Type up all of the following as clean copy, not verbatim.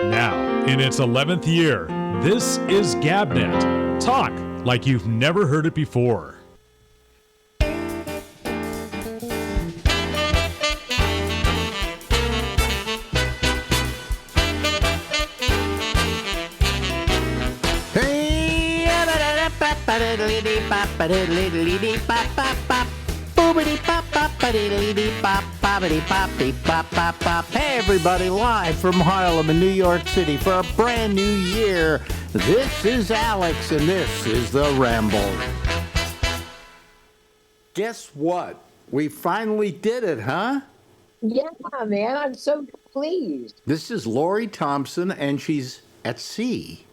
Now, in its 11th year, this is GabNet. Talk like you've never heard it before. Hey everybody, live from Harlem in New York City for a brand new year. This is Alex and this is the Ramble. Guess what? We finally did it, huh? Yeah, man, I'm so pleased. This is Lori Thompson and she's at sea.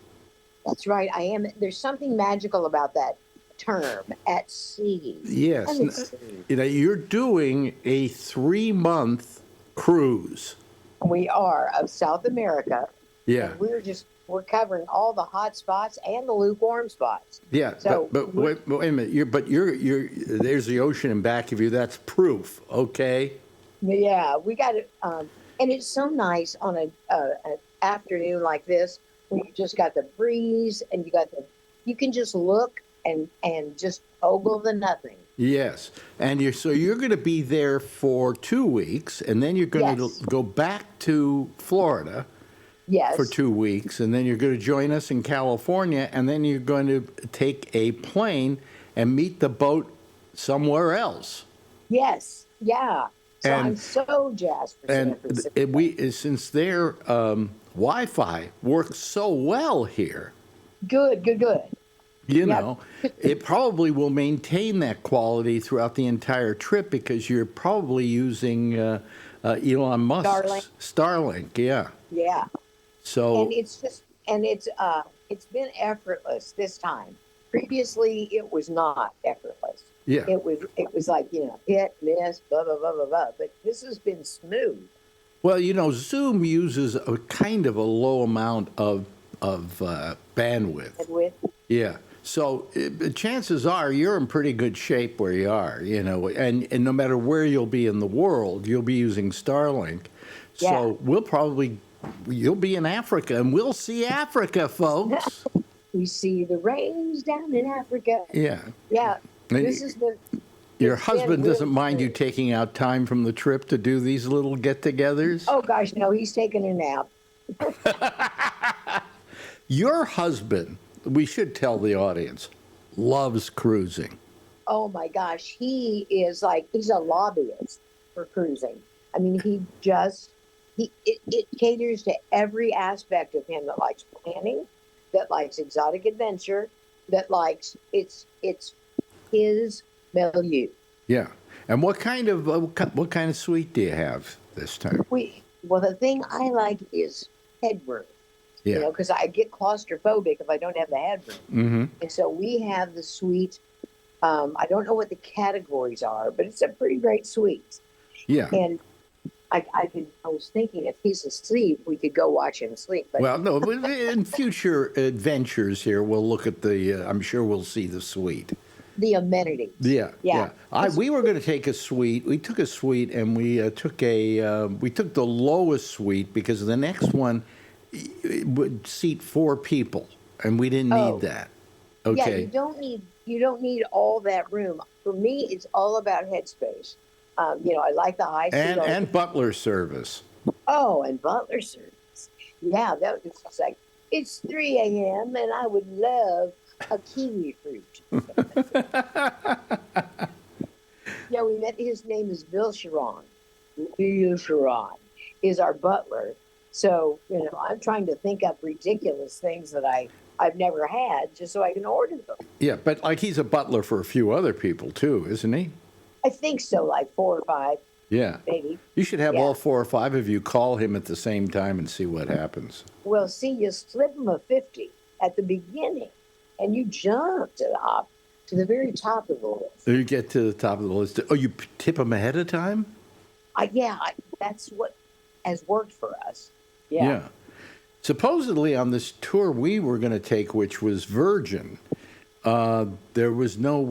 That's right, I am. There's something magical about that term, at sea. Yes. I'm at sea. You know, you're doing a 3-month cruise. We are of South America. Yeah. We're covering all the hot spots and the lukewarm spots. Yeah, So but wait a minute. You're there's the ocean in back of you. That's proof, okay? Yeah, we got it. And it's so nice on an afternoon like this, where you just got the breeze and you can just look and just ogle the nothing. Yes, and you're going to be there for 2 weeks, and then you're going Yes. to go back to Florida Yes. for 2 weeks, and then you're going to join us in California, and then you're going to take a plane and meet the boat somewhere else. Yes. Yeah. So And- I'm so jazzed for San And Francisco. since their Wi-Fi works so well here, Good. you Yep. know, it probably will maintain that quality throughout the entire trip because you're probably using Elon Musk's Starlink. Yeah. Yeah. So And it's been effortless this time. Previously, it was not effortless. yeah, It was like, hit, miss, blah, blah, blah, blah, blah. But this has been smooth. well, you know, Zoom uses a kind of a low amount of bandwidth. And with Yeah. So chances are you're in pretty good shape where you are, you know, and no matter where you'll be in the world, you'll be using Starlink. Yeah. So you'll be in Africa and we'll see Africa, folks. we see the rains down in Africa. Yeah. Yeah. And This has been. Your it's been husband doesn't really mind you smooth. taking out time from the trip to do these little get-togethers? Oh, gosh, no, he's taking a nap. Your husband, we should tell the audience, loves cruising. Oh, my gosh. He's a lobbyist for cruising. I mean, it caters to every aspect of him that likes planning, that likes exotic adventure, that likes it's his milieu. Yeah. And what kind of suite do you have this time? Well, the thing I like is headroom. Yeah. Because I get claustrophobic if I don't have the headroom. Mm-hmm. And so we have the suite. I don't know what the categories are, but it's a pretty great suite. Yeah. And I was thinking if he's asleep, we could go watch him sleep. But Well, no, but in future adventures here, we'll look at I'm sure we'll see the suite. the amenities. Yeah. Yeah. We were going to take a suite. We took a suite and we took the lowest suite because the next one would seat 4 people and we didn't Oh. need that. Yeah, Okay. you don't need all that room. For me, it's all about headspace. I like the high seat. And butler service. And butler service. Yeah, that was just like, it's 3 a.m. and I would love a kiwi fruit. Yeah, we met. His name is Bill Sharon. Bill Sharon is our butler. So, I'm trying to think up ridiculous things that I've never had just so I can order them. Yeah, but like he's a butler for a few other people too, isn't he? I think so, like 4 or 5, Yeah. maybe. You should have Yeah. all 4 or 5 of you call him at the same time and see what happens. Well, see, you slip them a 50 at the beginning, and you jump to the very top of the list. You get to the top of the list. Oh, you tip him ahead of time? That's what has worked for us. Yeah. Supposedly on this tour we were going to take, which was Virgin, there was no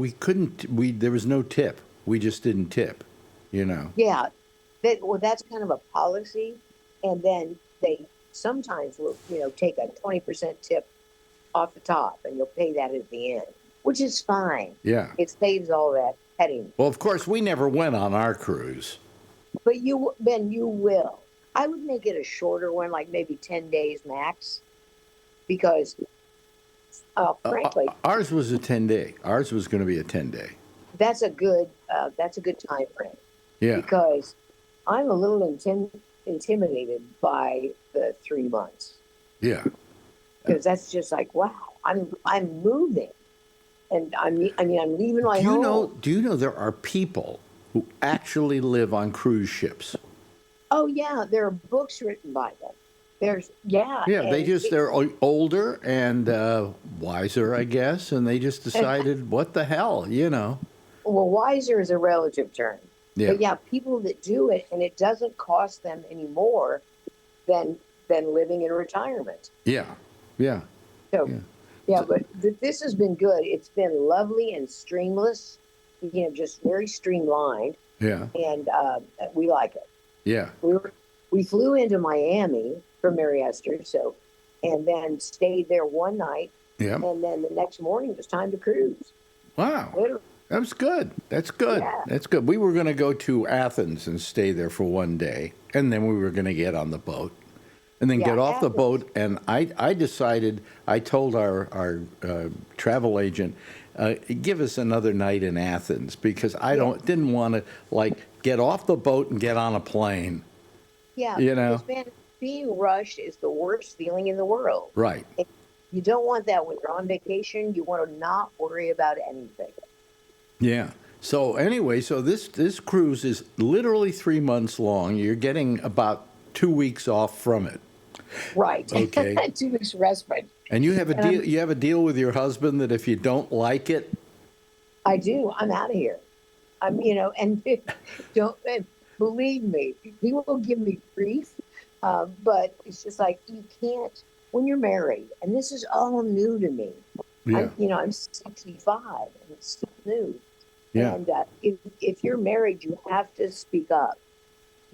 tip. We just didn't tip, Yeah. That's kind of a policy. And then sometimes will, take a 20% tip off the top, and you'll pay that at the end, which is fine. Yeah. It saves all that petting. Well, of course, we never went on our cruise. But Ben, you will. I would make it a shorter one, like maybe 10 days max, because frankly, Ours was a 10-day. Ours was going to be a 10-day. that's a good time frame. Yeah. Because I'm a little intimidated by the 3 months, Yeah. because that's just like, wow, I'm moving, and I'm leaving my home. Do you know there are people who actually live on cruise ships? Oh yeah, there are books written by them. Yeah, they're older and wiser, I guess, and they just decided, what the hell, Well, wiser is a relative term. Yeah. But yeah, people that do it, and it doesn't cost them any more than living in retirement. Yeah, yeah. So, but this has been good. It's been lovely and streamless, just very streamlined, Yeah, and we like it. yeah. We flew into Miami from Mary Esther, and then stayed there one night, Yeah. and then the next morning it was time to cruise. Wow. Literally. That's good. That's good. Yeah. That's good. We were going to go to Athens and stay there for one day, and then we were going to get on the boat, and then get off the boat. And I decided, I told our travel agent, give us another night in Athens, because I didn't want to get off the boat and get on a plane. Yeah, because, man, being rushed is the worst feeling in the world. Right. And you don't want that when you're on vacation. You want to not worry about anything. Yeah. So anyway, this cruise is literally 3 months long. You're getting about 2 weeks off from it. Right. Okay. 2 weeks respite. And you have a deal. You have a deal with your husband that if you don't like it, I do. I'm out of here. And don't believe me. He will give me grief, but it's just like you can't when you're married, and this is all new to me. Yeah. I'm 65, and it's still new. Yeah. And if you're married, you have to speak up,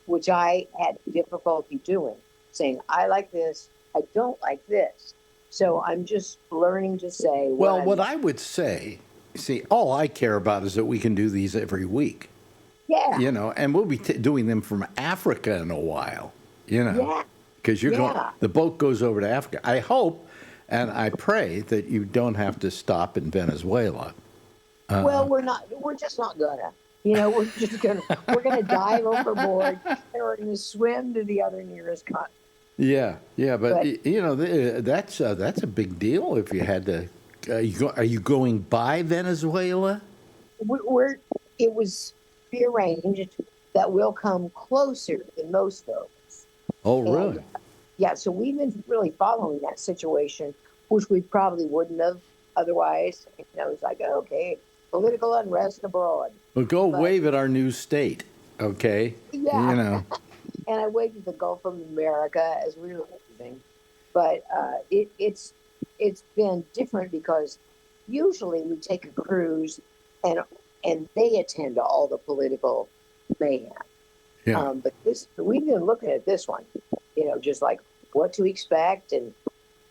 which I had difficulty doing, saying, I like this, I don't like this. So I'm just learning to say, well, what I would say, see, all I care about is that we can do these every week. Yeah. And we'll be doing them from Africa in a while, Yeah. Because the boat goes over to Africa. I hope and I pray that you don't have to stop in Venezuela. Well, we're just not gonna. We're gonna dive overboard, and we're gonna swim to the other nearest continent. Yeah, but that's a big deal. If you had to, are you going by Venezuela? It was prearranged that we'll come closer than most folks. Oh, really? And, yeah, so we've been really following that situation, which we probably wouldn't have otherwise. It's like, okay, political unrest abroad. Well, wave at our new state, okay? Yeah. And I waved at the Gulf of America as we were leaving. But it's been different because usually we take a cruise and they attend to all the political mayhem. Yeah. But we've been looking at this one, just like what to expect, and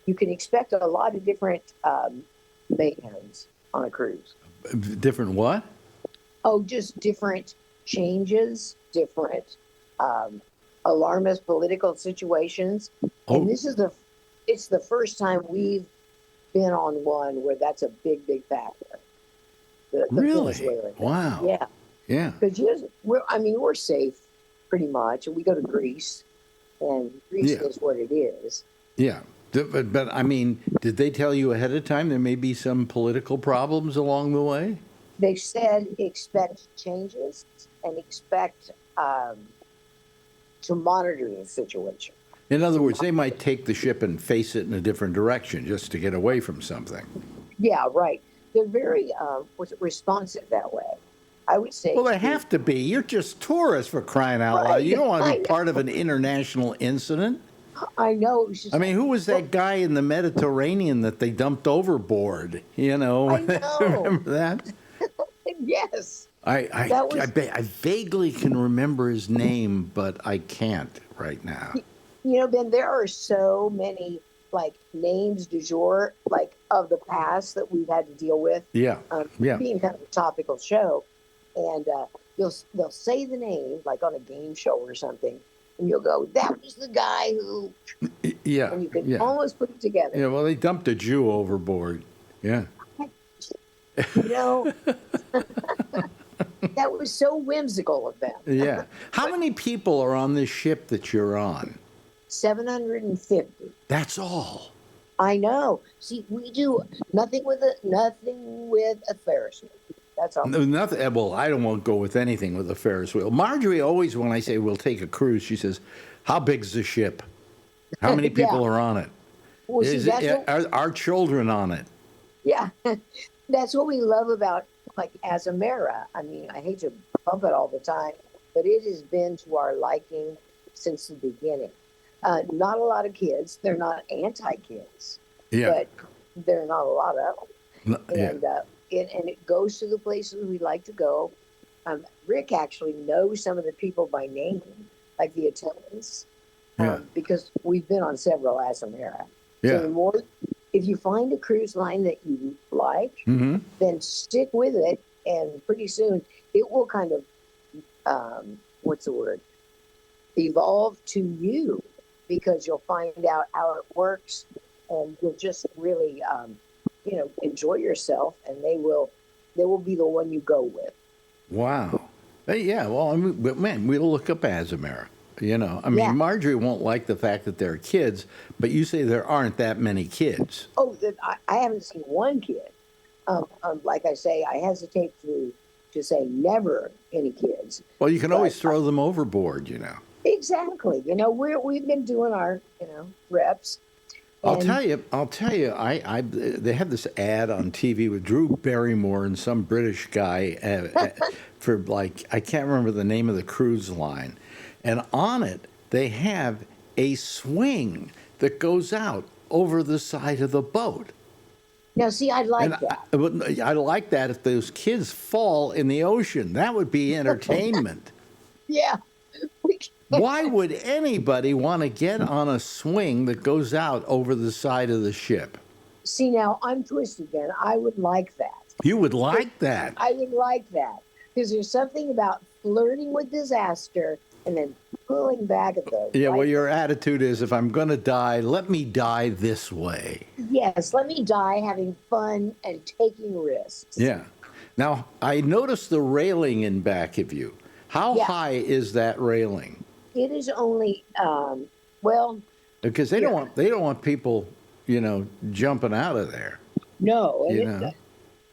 you can expect a lot of different mayhems on a cruise. Different what? Oh, just different changes, different alarmist political situations. Oh. And it's the first time we've been on one where that's a big, big factor. The Really? Venezuelan thing. Wow. Yeah. Yeah. Because we're safe pretty much, and we go to Greece, and Greece is what it is. Yeah. But I mean, did they tell you ahead of time there may be some political problems along the way? They said expect changes and expect to monitor the situation. In other words, they might take the ship and face it in a different direction just to get away from something. Yeah, right. They're very responsive that way. I would say. Well, they have to be. You're just tourists, for crying out loud. You don't want to be part of an international incident. I know. It was just who was that guy in the Mediterranean that they dumped overboard? I know. Remember that? Yes. I vaguely can remember his name, but I can't right now. Ben, there are so many like names du jour, like of the past that we've had to deal with. Yeah, yeah. Being kind of a topical show, and they'll say the name like on a game show or something, and you'll go, "That was the guy who," Yeah, and you can yeah. almost put it together. Yeah, well, they dumped a Jew overboard. Yeah. You know, that was so whimsical of them. Yeah. How many people are on this ship that you're on? 750. That's all. I know. See, we do nothing with a Ferris wheel. That's all. No, nothing. Well, I don't want to go with anything with a Ferris wheel. Marjorie always, when I say we'll take a cruise, she says, "How big's the ship? How many people are on it? Well, see, Are our children on it?" Yeah, that's what we love about like Azamara. I mean, I hate to pump it all the time, but it has been to our liking since the beginning. Not a lot of kids. They're not anti-kids, Yeah. but there are not a lot of them. Yeah. And it goes to the places we like to go. Rick actually knows some of the people by name, like the attendants, Yeah. because we've been on several Azamara. Yeah. So the more, if you find a cruise line that you like, Mm-hmm. then stick with it, and pretty soon it will kind of, what's the word? Evolve to you, because you'll find out how it works, and you'll just really, enjoy yourself, and they will be the one you go with. Wow. Yeah. Well, I mean, but man, we'll look up Azamara. I mean, Yeah. Marjorie won't like the fact that there are kids, but you say there aren't that many kids. Oh, I haven't seen one kid. Like I say, I hesitate to say never any kids. Well, you can always throw them overboard. Exactly. We've been doing our reps. I'll And- tell you. They had this ad on TV with Drew Barrymore and some British guy for I can't remember the name of the cruise line, and on it they have a swing that goes out over the side of the boat. Now, see, I like that. I like that if those kids fall in the ocean. That would be entertainment. Yeah. Why would anybody want to get on a swing that goes out over the side of the ship? See, now I'm twisted, Ben. I would like that. You would like that. I would like that, because there's something about flirting with disaster and then pulling back at the. Yeah, well, right- your attitude is, if I'm going to die, let me die this way. Yes, let me die having fun and taking risks. Yeah. Now, I noticed the railing in back of you. How Yeah. high is that railing? It is only, Because they don't want people, jumping out of there. no, and You it's know.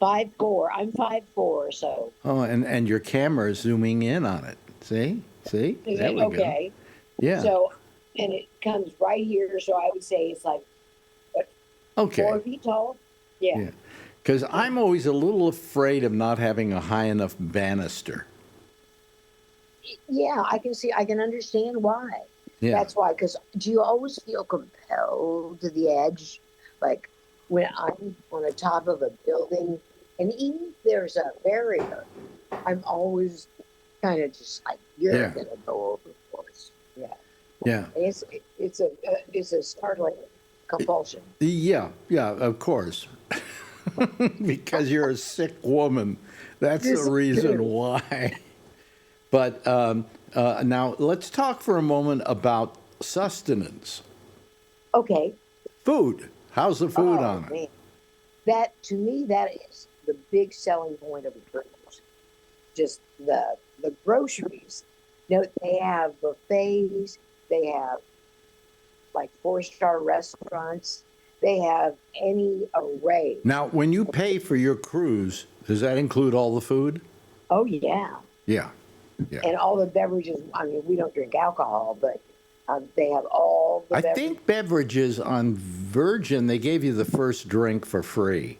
5'4". I'm 5'4", so. Oh, and your camera is zooming in on it. See? There we go. Okay. Yeah. So, and it comes right here, so I would say it's like 4 Okay. feet tall. Yeah. Yeah. Because I'm always a little afraid of not having a high enough banister. Yeah, I can understand why. Yeah. That's why, because do you always feel compelled to the edge? Like when I'm on the top of a building, and even if there's a barrier, I'm always kind of just like, you're Yeah. going to go overboard. Yeah. Yeah. And it's a startling compulsion. Yeah, of course. Because you're a sick woman. That's This the is reason true. why. But now let's talk for a moment about sustenance. Okay. Food. How's the food Oh, on it? man. That, to me, that is the big selling point of a cruise. Just the groceries. They have buffets. They have like 4-star restaurants. They have any array. Now, when you pay for your cruise, does that include all the food? Oh, yeah. Yeah. And all the beverages. I mean, we don't drink alcohol, but they have all the I beverages. think beverages on Virgin, they gave you the first drink for free.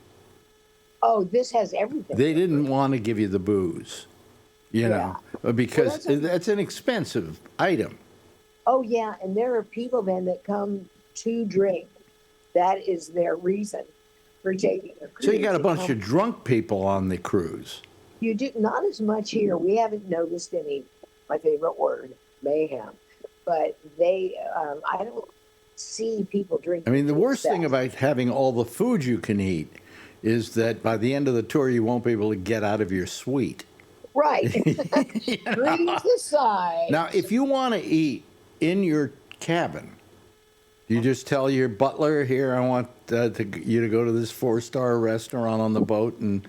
Oh, this has everything. They didn't want to give you the booze, because Well, that's an expensive item. Oh, yeah. And there are people, then, that come to drink. That is their reason for taking a cruise. So you got a to bunch come. of drunk people on the cruise. You do not as much here. We haven't noticed any, my favorite word, mayhem. but I don't see people drinking. I mean, the worst thing that. about having all the food you can eat is that by the end of the tour, you won't be able to get out of your suite. Right. You know? Greetings aside. Now, if you want to eat in your cabin, you just tell your butler, here, I want you to go to this 4-star restaurant on the boat and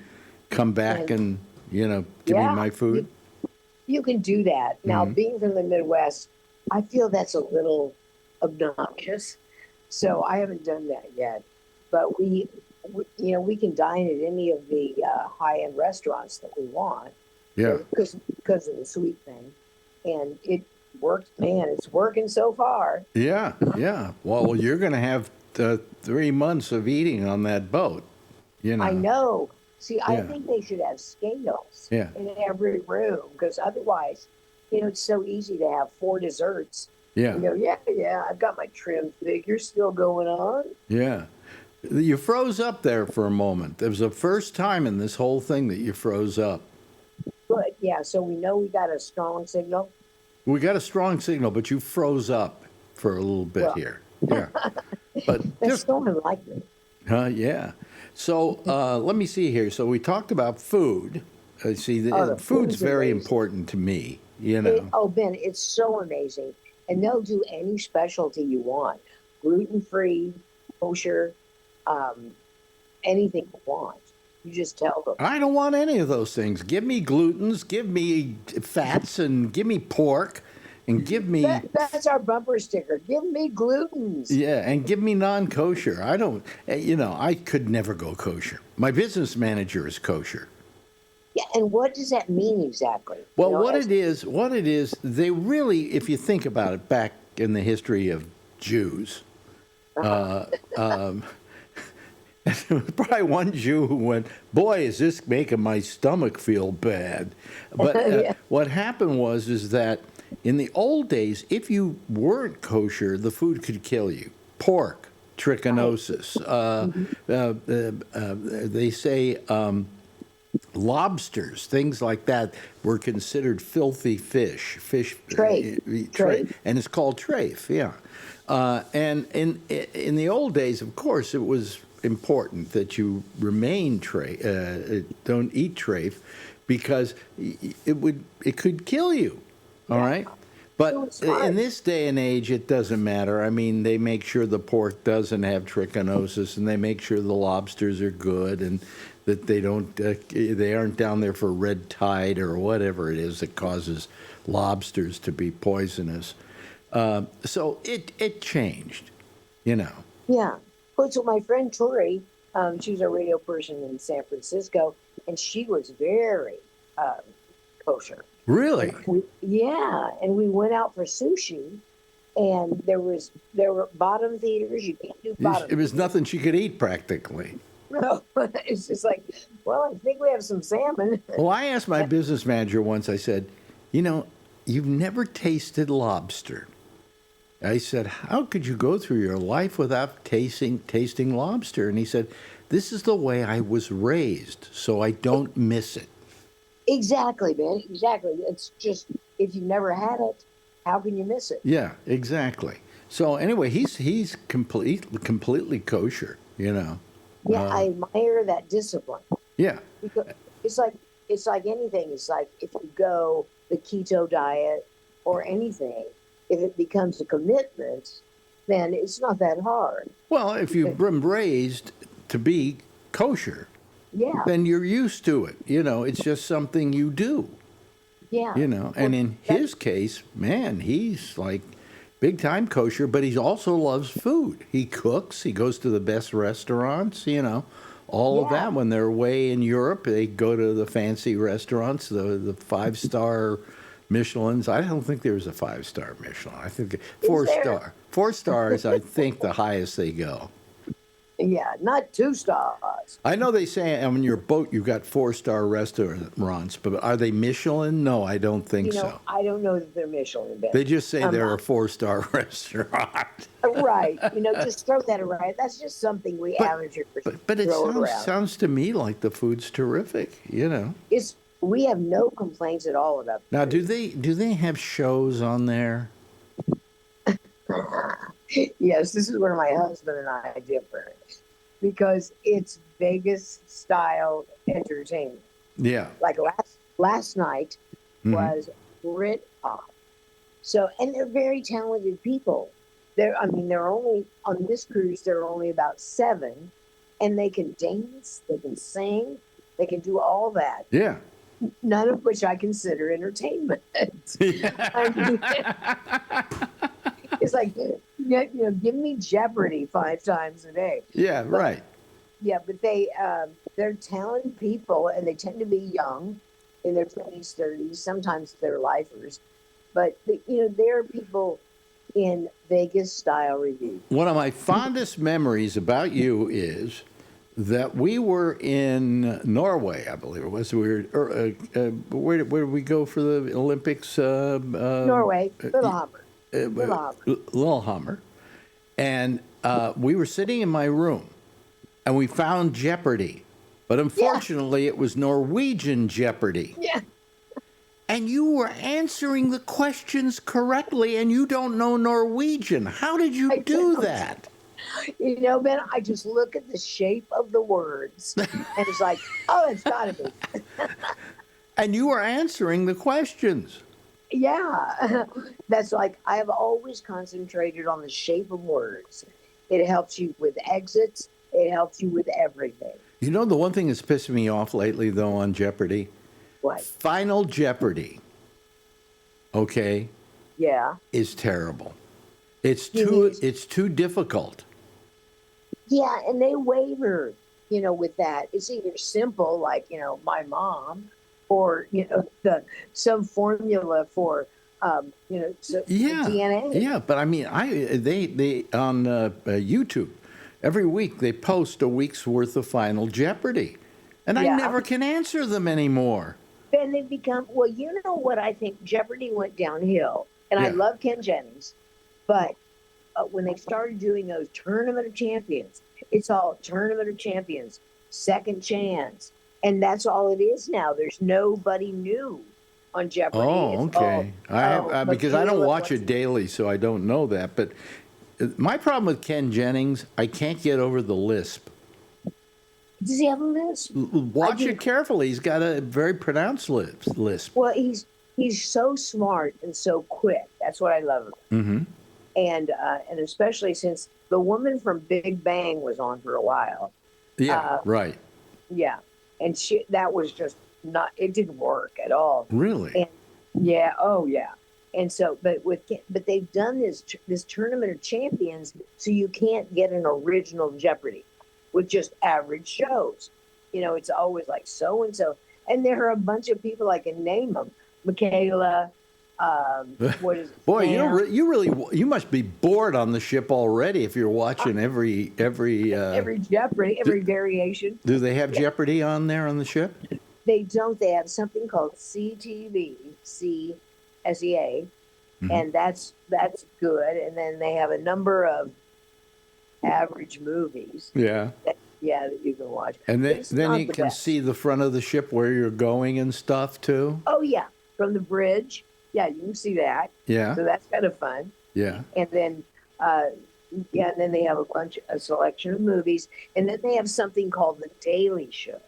come back and give me my food. You can do that. Now, Mm-hmm. being from the Midwest, I feel that's a little obnoxious. So I haven't done that yet. But we can dine at any of the high-end restaurants that we want. Yeah. Because of the sweet thing. And it works, man. It's working so far. Yeah, yeah. Well, you're going to have 3 months of eating on that boat. I know. See, I Yeah. think they should have scales Yeah. in every room, because otherwise, it's so easy to have 4 desserts. Yeah. You go, yeah, I've got my trim figure still going on. Yeah. You froze up there for a moment. It was the first time in this whole thing that you froze up. Good, yeah. So we know we got a strong signal. We got a strong signal, but you froze up for a little bit here. Yeah. But That's so unlikely. yeah. So let me see here. So we talked about food. See, the food's food's very amazing. important to me. You know. Ben, it's so amazing. And they'll do any specialty you want. Gluten-free, kosher, anything you want. You just tell them. I don't want any of those things. Give me glutens, give me fats, and give me pork, and give me That's our bumper sticker. Give me glutens. and give me non-kosher. I don't. I could never go kosher. My business manager is kosher. Yeah, and what does that mean exactly? Well, what it is, they really, if you think about it, back in the history of Jews, there was probably one Jew who went, boy, is this making my stomach feel bad. But what happened is that in the old days, if you weren't kosher, the food could kill you. Pork, trichinosis. They say lobsters, things like that, were considered filthy fish. Trafe. And it's called trafe, yeah. And in the old days, of course, it was important that you remain don't eat trafe, because it could kill you. All right. But in this day and age, it doesn't matter. I mean, they make sure the pork doesn't have trichinosis, and they make sure the lobsters are good, and that they aren't down there for red tide or whatever it is that causes lobsters to be poisonous. So it changed, Yeah. Well, so my friend Tori, she's a radio person in San Francisco, and she was very kosher. Really? And we went out for sushi, and there were bottom theaters. You can't do bottom. It was nothing she could eat practically. No, it's just like, well, I think we have some salmon. Well, I asked my business manager once, I said, you've never tasted lobster. I said, how could you go through your life without tasting lobster? And he said, this is the way I was raised, so I don't miss it. Exactly, man. Exactly. It's just, if you've never had it, how can you miss it? Yeah, exactly. So anyway, he's completely kosher, Yeah, I admire that discipline. Yeah. Because it's like anything. It's like if you go the keto diet or anything, if it becomes a commitment, then it's not that hard. Well, if you've been raised to be kosher, then you're used to it. It's just something you do. Yeah. And in his case, man, he's like big time kosher, but he also loves food. He cooks, he goes to the best restaurants, all of that. When they're away in Europe, they go to the fancy restaurants, the 5-star Michelins. I don't think there's a 5-star Michelin. I think 4-star. 4 stars, I think, the highest they go. Yeah, not 2 stars. I know they say on your boat you've got 4-star restaurants, but are they Michelin? No, I don't think so. I don't know that they're Michelin. They just say they're a 4-star restaurant. Right. Just throw that around. That's just something we amateurs But it throw around. sounds to me like the food's terrific, We have no complaints at all about Now, food. do they have shows on there? Yes, this is where my husband and I differ because it's Vegas style entertainment. Yeah. Like last night Mhm. was Brit Pop. So, and they're very talented people. They're only on this cruise. There are only about 7, and they can dance, they can sing, they can do all that. Yeah. None of which I consider entertainment. I mean, it's like, give me Jeopardy 5 times a day. Yeah, But right. yeah, but they're talented people, and they tend to be young, in their 20s, 30s. Sometimes they're lifers, but there are people in Vegas style review. One of my fondest memories about you is that we were in Norway, I believe it was. Where did we go for the Olympics? Norway, Lillehammer, Lillehammer. And we were sitting in my room, and we found Jeopardy. But unfortunately, it was Norwegian Jeopardy. Yeah. And you were answering the questions correctly, and you don't know Norwegian. How did you do that? Ben, I just look at the shape of the words, and it's like, oh, it's got to be. And you were answering the questions. Yeah, that's like I have always concentrated on the shape of words. It helps you with exits. It helps you with everything. You know, the one thing that's pissing me off lately, though, on Jeopardy? What? Final Jeopardy, okay, Yeah. is terrible. It's too difficult. Yeah, and they waver, with that. It's either simple, like, my mom, or, some formula for, DNA. Yeah, but I mean, they on YouTube, every week they post a week's worth of Final Jeopardy, and I never can answer them anymore. Then they become, well, you know what? I think Jeopardy went downhill, and I love Ken Jennings, but when they started doing those Tournament of Champions, it's all Tournament of Champions, Second Chance, and that's all it is now. There's nobody new on Jeopardy. Oh, okay. Because I don't watch it daily, so I don't know that. But my problem with Ken Jennings, I can't get over the lisp. Does he have a lisp? Watch it carefully. He's got a very pronounced lisp. Well, he's so smart and so quick. That's what I love about him. Mm-hmm. And especially since the woman from Big Bang was on for a while. Yeah, right. Yeah, and that was just not. It didn't work at all. Really? And yeah. Oh yeah. And so, but they've done this Tournament of Champions, so you can't get an original Jeopardy with just average shows. It's always like so and so, and there are a bunch of people I can name them. Michaela, what is it? Boy, you must be bored on the ship already if you're watching every Jeopardy, every variation. Do they have Jeopardy on there on the ship? They don't. They have something called CTV, CSEA, and that's good. And then they have a number of average movies. Yeah. That you can watch. And then you can see the front of the ship where you're going and stuff too. Oh yeah, from the bridge. Yeah, you can see that. Yeah. So that's kind of fun. Yeah. And then, and then they have a selection of movies, and then they have something called the Daily Show,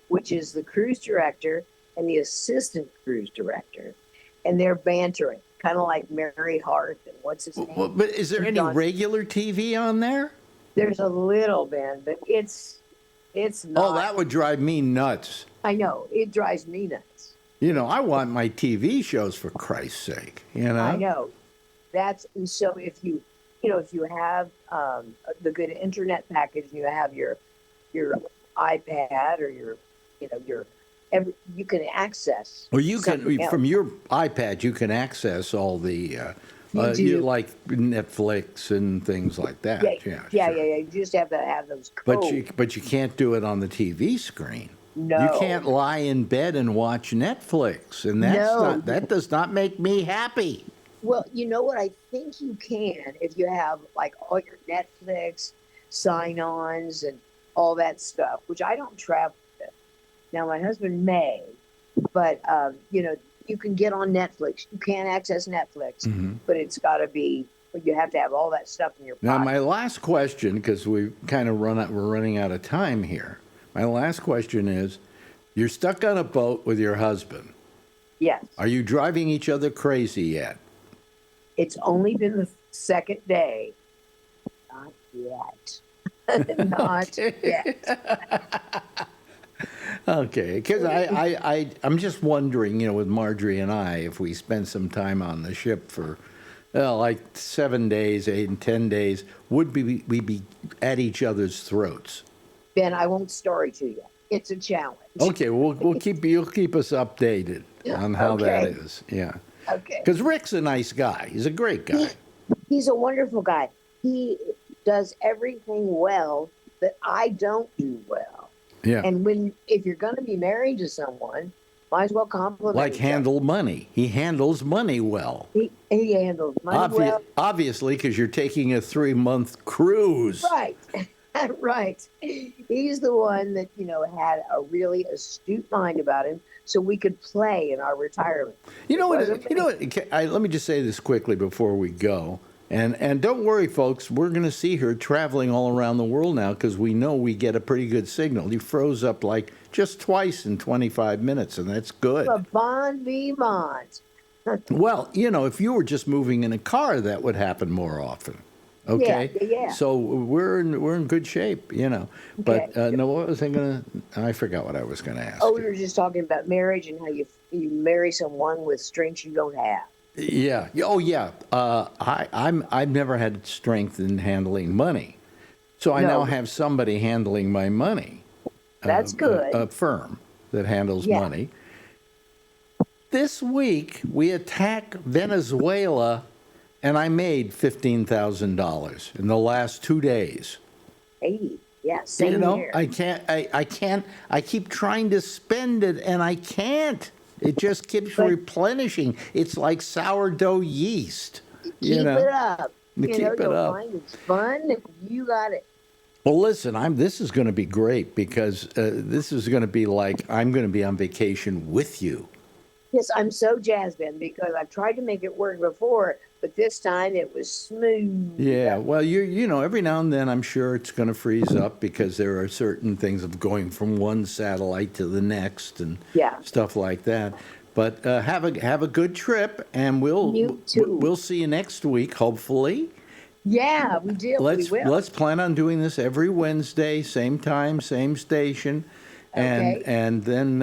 which is the cruise director and the assistant cruise director, and they're bantering, kind of like Mary Hart and what's his name. Well, but is there any regular TV on there? There's a little bit, but it's not. Oh, that would drive me nuts. I know, it drives me nuts. I want my TV shows, for Christ's sake. I know. And so if you have the good internet package, and you have your iPad or you can access. Well, you can from your iPad. You can access all the like Netflix and things like that. Yeah. You just have to have those codes. But you can't do it on the TV screen. No. You can't lie in bed and watch Netflix, and that does not make me happy. Well, you know what? I think you can if you have like all your Netflix sign-ons and all that stuff, which I don't travel with. Now, my husband may, but you can get on Netflix. You can access Netflix, but it's got to be But you have to have all that stuff in your pocket. Now, my last question, because we're running out of time here. My last question is, you're stuck on a boat with your husband. Yes. Are you driving each other crazy yet? It's only been the second day. Not yet. Not yet. Okay, because I'm just wondering, with Marjorie and I, if we spend some time on the ship for like 7 days, 8 and 10 days, would we be at each other's throats? Ben, I won't story to you. It's a challenge. Okay, you'll keep us updated on how that is. Yeah. Okay. Because Rick's a nice guy. He's a great guy. He's a wonderful guy. He does everything well that I don't do well. Yeah. And if you're going to be married to someone, might as well compliment. Like handle money. He handles money well. He handles money well. Obviously, because you're taking a 3-month cruise. Right. Right. He's the one that, had a really astute mind about him, so we could play in our retirement. You know what? Let me just say this quickly before we go. And don't worry, folks. We're going to see her traveling all around the world now because we know we get a pretty good signal. You froze up like just twice in 25 minutes, and that's good. Bon vivant. Well, if you were just moving in a car, that would happen more often. Okay. Yeah. So we're in good shape, But no, what was I gonna? I forgot what I was gonna ask. Oh, we were just talking about marriage and how you marry someone with strengths you don't have. Yeah. Oh, yeah. I've never had strength in handling money, so I now have somebody handling my money. That's good. A firm that handles money. This week we attack Venezuela. And I made $15,000 in the last 2 days. Hey, yeah, same here. I can't. I keep trying to spend it, and I can't. It just keeps replenishing. It's like sourdough yeast. Keep it up. Keep it up. Find it's fun. You got it. Well, listen, this is going to be great because this is going to be like I'm going to be on vacation with you. Yes, I'm so jazzed, Ben, because I've tried to make it work before, but this time it was smooth. Yeah, well, every now and then I'm sure it's going to freeze up because there are certain things of going from one satellite to the next and stuff like that. But have a good trip, and we'll see you next week, hopefully. Yeah, we do. We will. Let's plan on doing this every Wednesday, same time, same station. And then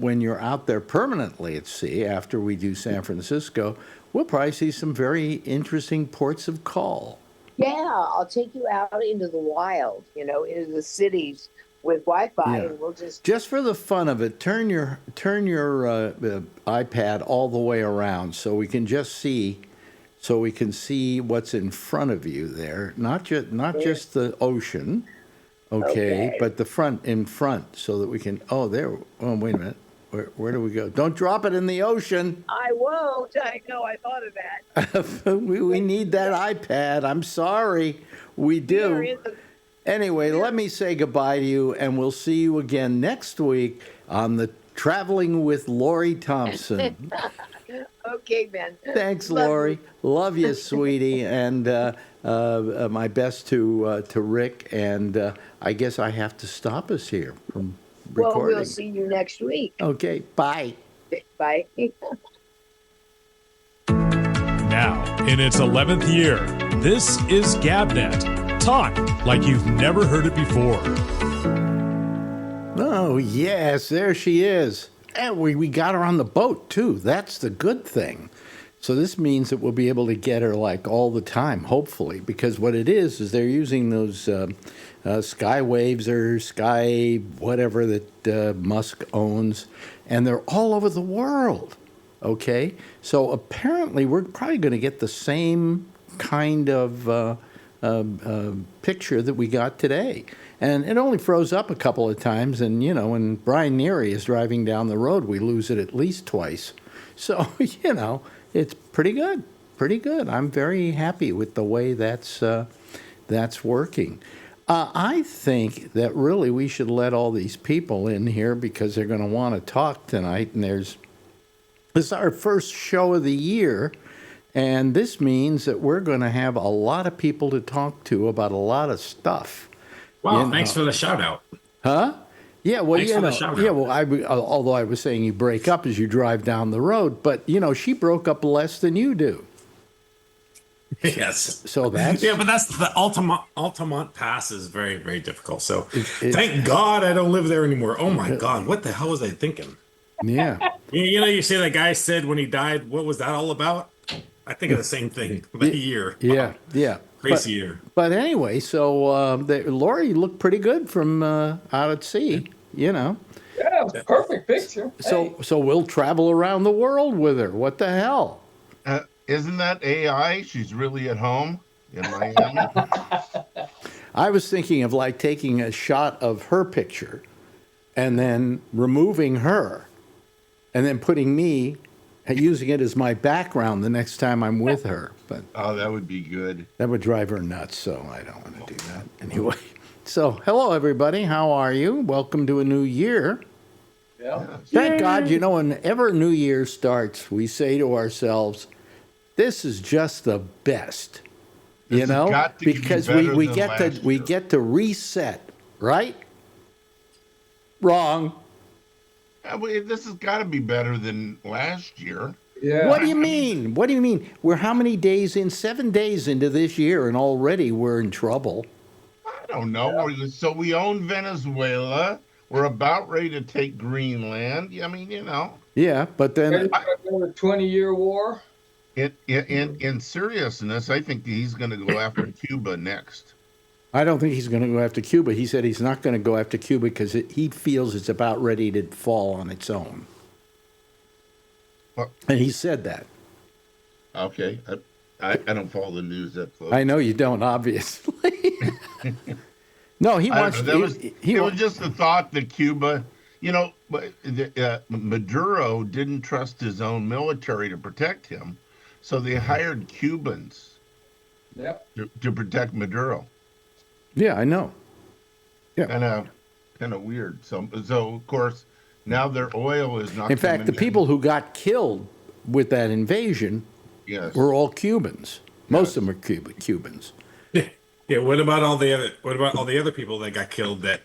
when you're out there permanently at sea, after we do San Francisco, we'll probably see some very interesting ports of call. Yeah, I'll take you out into the wild, into the cities with Wi-Fi, and we'll just for the fun of it, turn your iPad all the way around so we can see what's in front of you there, not just the ocean. Okay, but the in front, so that we can. Oh, there. Oh, wait a minute. Where do we go? Don't drop it in the ocean. I won't. I know. I thought of that. we need that iPad. I'm sorry. We do. Anyway, let me say goodbye to you, and we'll see you again next week on the Traveling with Lori Thompson. Okay, Ben. Thanks, Lori. Love you, sweetie, and my best to Rick. And I guess I have to stop us here from recording. Well, we'll see you next week. Okay, bye. Bye. Now, in its 11th year, this is GabNet. Talk like you've never heard it before. Oh, yes, there she is. And we got her on the boat, too. That's the good thing. So this means that we'll be able to get her like all the time, hopefully, because what it is they're using those Skywaves or Sky whatever that Musk owns, and they're all over the world, okay? So apparently we're probably going to get the same kind of picture that we got today. And it only froze up a couple of times, and, when Brian Neary is driving down the road, we lose it at least twice. So, it's pretty good, pretty good. I'm very happy with the way that's working. I think that really we should let all these people in here because they're going to want to talk tonight, and this is our first show of the year, And this means that we're going to have a lot of people to talk to about a lot of stuff. Wow, thanks for the shout out. Huh? Yeah, well, Thanks for the shout yeah, out. well, although I was saying you break up as you drive down the road, but, she broke up less than you do. Yes. So that's... Yeah, but that's the Altamont Pass is very, very difficult. So thank God I don't live there anymore. Oh my God, what the hell was I thinking? Yeah. You see that guy said when he died, what was that all about? I think of the same thing. The year. Yeah, yeah. Crazy year. But anyway, so Lori looked pretty good from out at sea, Yeah, it was a perfect picture. So we'll travel around the world with her. What the hell? Isn't that AI? She's really at home in Miami. I was thinking of like taking a shot of her picture and then removing her and then putting me, using it as my background the next time I'm with her. But Oh, that would be good. that would drive her nuts, so I don't want to do that. Anyway, so hello, everybody. How are you? Welcome to a new year. Yeah. Thank God, whenever New Year starts, we say to ourselves, this is just the best, This has got to be because better we than get to last we year. get to reset, right? Wrong. This has got to be better than last year. Yeah. What do you mean? What do you mean? We're how many days in? 7 days into this year, and already we're in trouble. I don't know. So we own Venezuela. We're about ready to take Greenland. I mean, Yeah, but then Ready for another 20-year war? In seriousness, I think he's going to go after Cuba next. I don't think he's going to go after Cuba. He said he's not going to go after Cuba because he feels it's about ready to fall on its own. Well- And he said that. Okay, I don't follow the news that close. I know you don't, obviously. No, he I wants. don't know, it was just the thought that Cuba, Maduro didn't trust his own military to protect him, so they hired Cubans Yep. to protect Maduro. Yeah, I know. Kind of weird. So of course now their oil is not. In fact, the coming in. people who got killed with that invasion Yes. were all Cubans. Most of them are Cubans. Yeah, what about all the other people that got killed that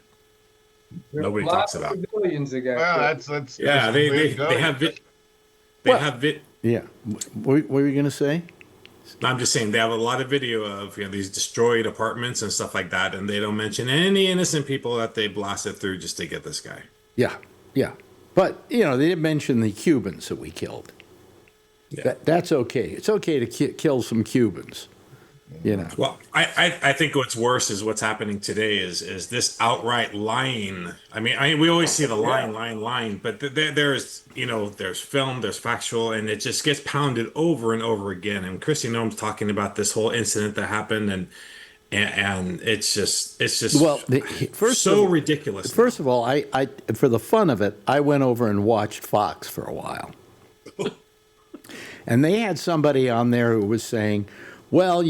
nobody talks about? Civilians that got Well, killed. that's Yeah, the way they it goes. have Yeah. What were you going to say? I'm just saying they have a lot of video of these destroyed apartments and stuff like that, and they don't mention any innocent people that they blasted through just to get this guy. Yeah, yeah. But, they didn't mention the Cubans that we killed. Yeah. That's okay. It's okay to kill some Cubans, Well, I think what's worse is what's happening today is this outright lying. I mean, we always see the lying, but there's there's film, there's factual, and it just gets pounded over and over again. And Christy Noem's talking about this whole incident that happened, and it's just ridiculous. First of all, I for the fun of it, I went over and watched Fox for a while. And they had somebody on there who was saying, well,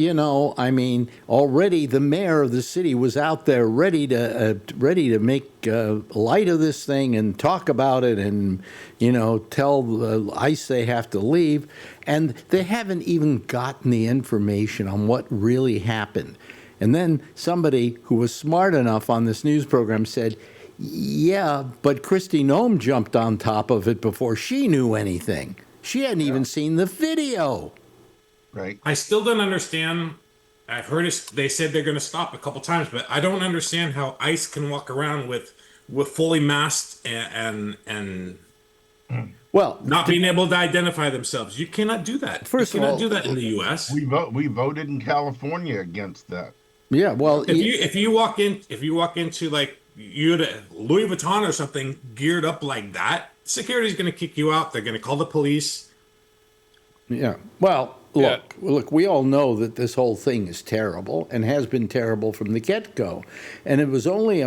already the mayor of the city was out there ready to make light of this thing and talk about it and, tell the ICE they have to leave. And they haven't even gotten the information on what really happened. And then somebody who was smart enough on this news program said, yeah, but Christy Noem jumped on top of it before she knew anything. She hadn't even seen the video. Right. I still don't understand. I've heard they said they're going to stop a couple times, but I don't understand how ICE can walk around with fully masked and Well, not being able to identify themselves. You cannot do that. First you of cannot all, do that in the U.S. We voted in California against that. yeah, well, If you walk into like you had a Louis Vuitton or something geared up like that, security's going to kick you out. They're going to call the police. yeah. Well, look, we all know that this whole thing is terrible and has been terrible from the get-go. And it was only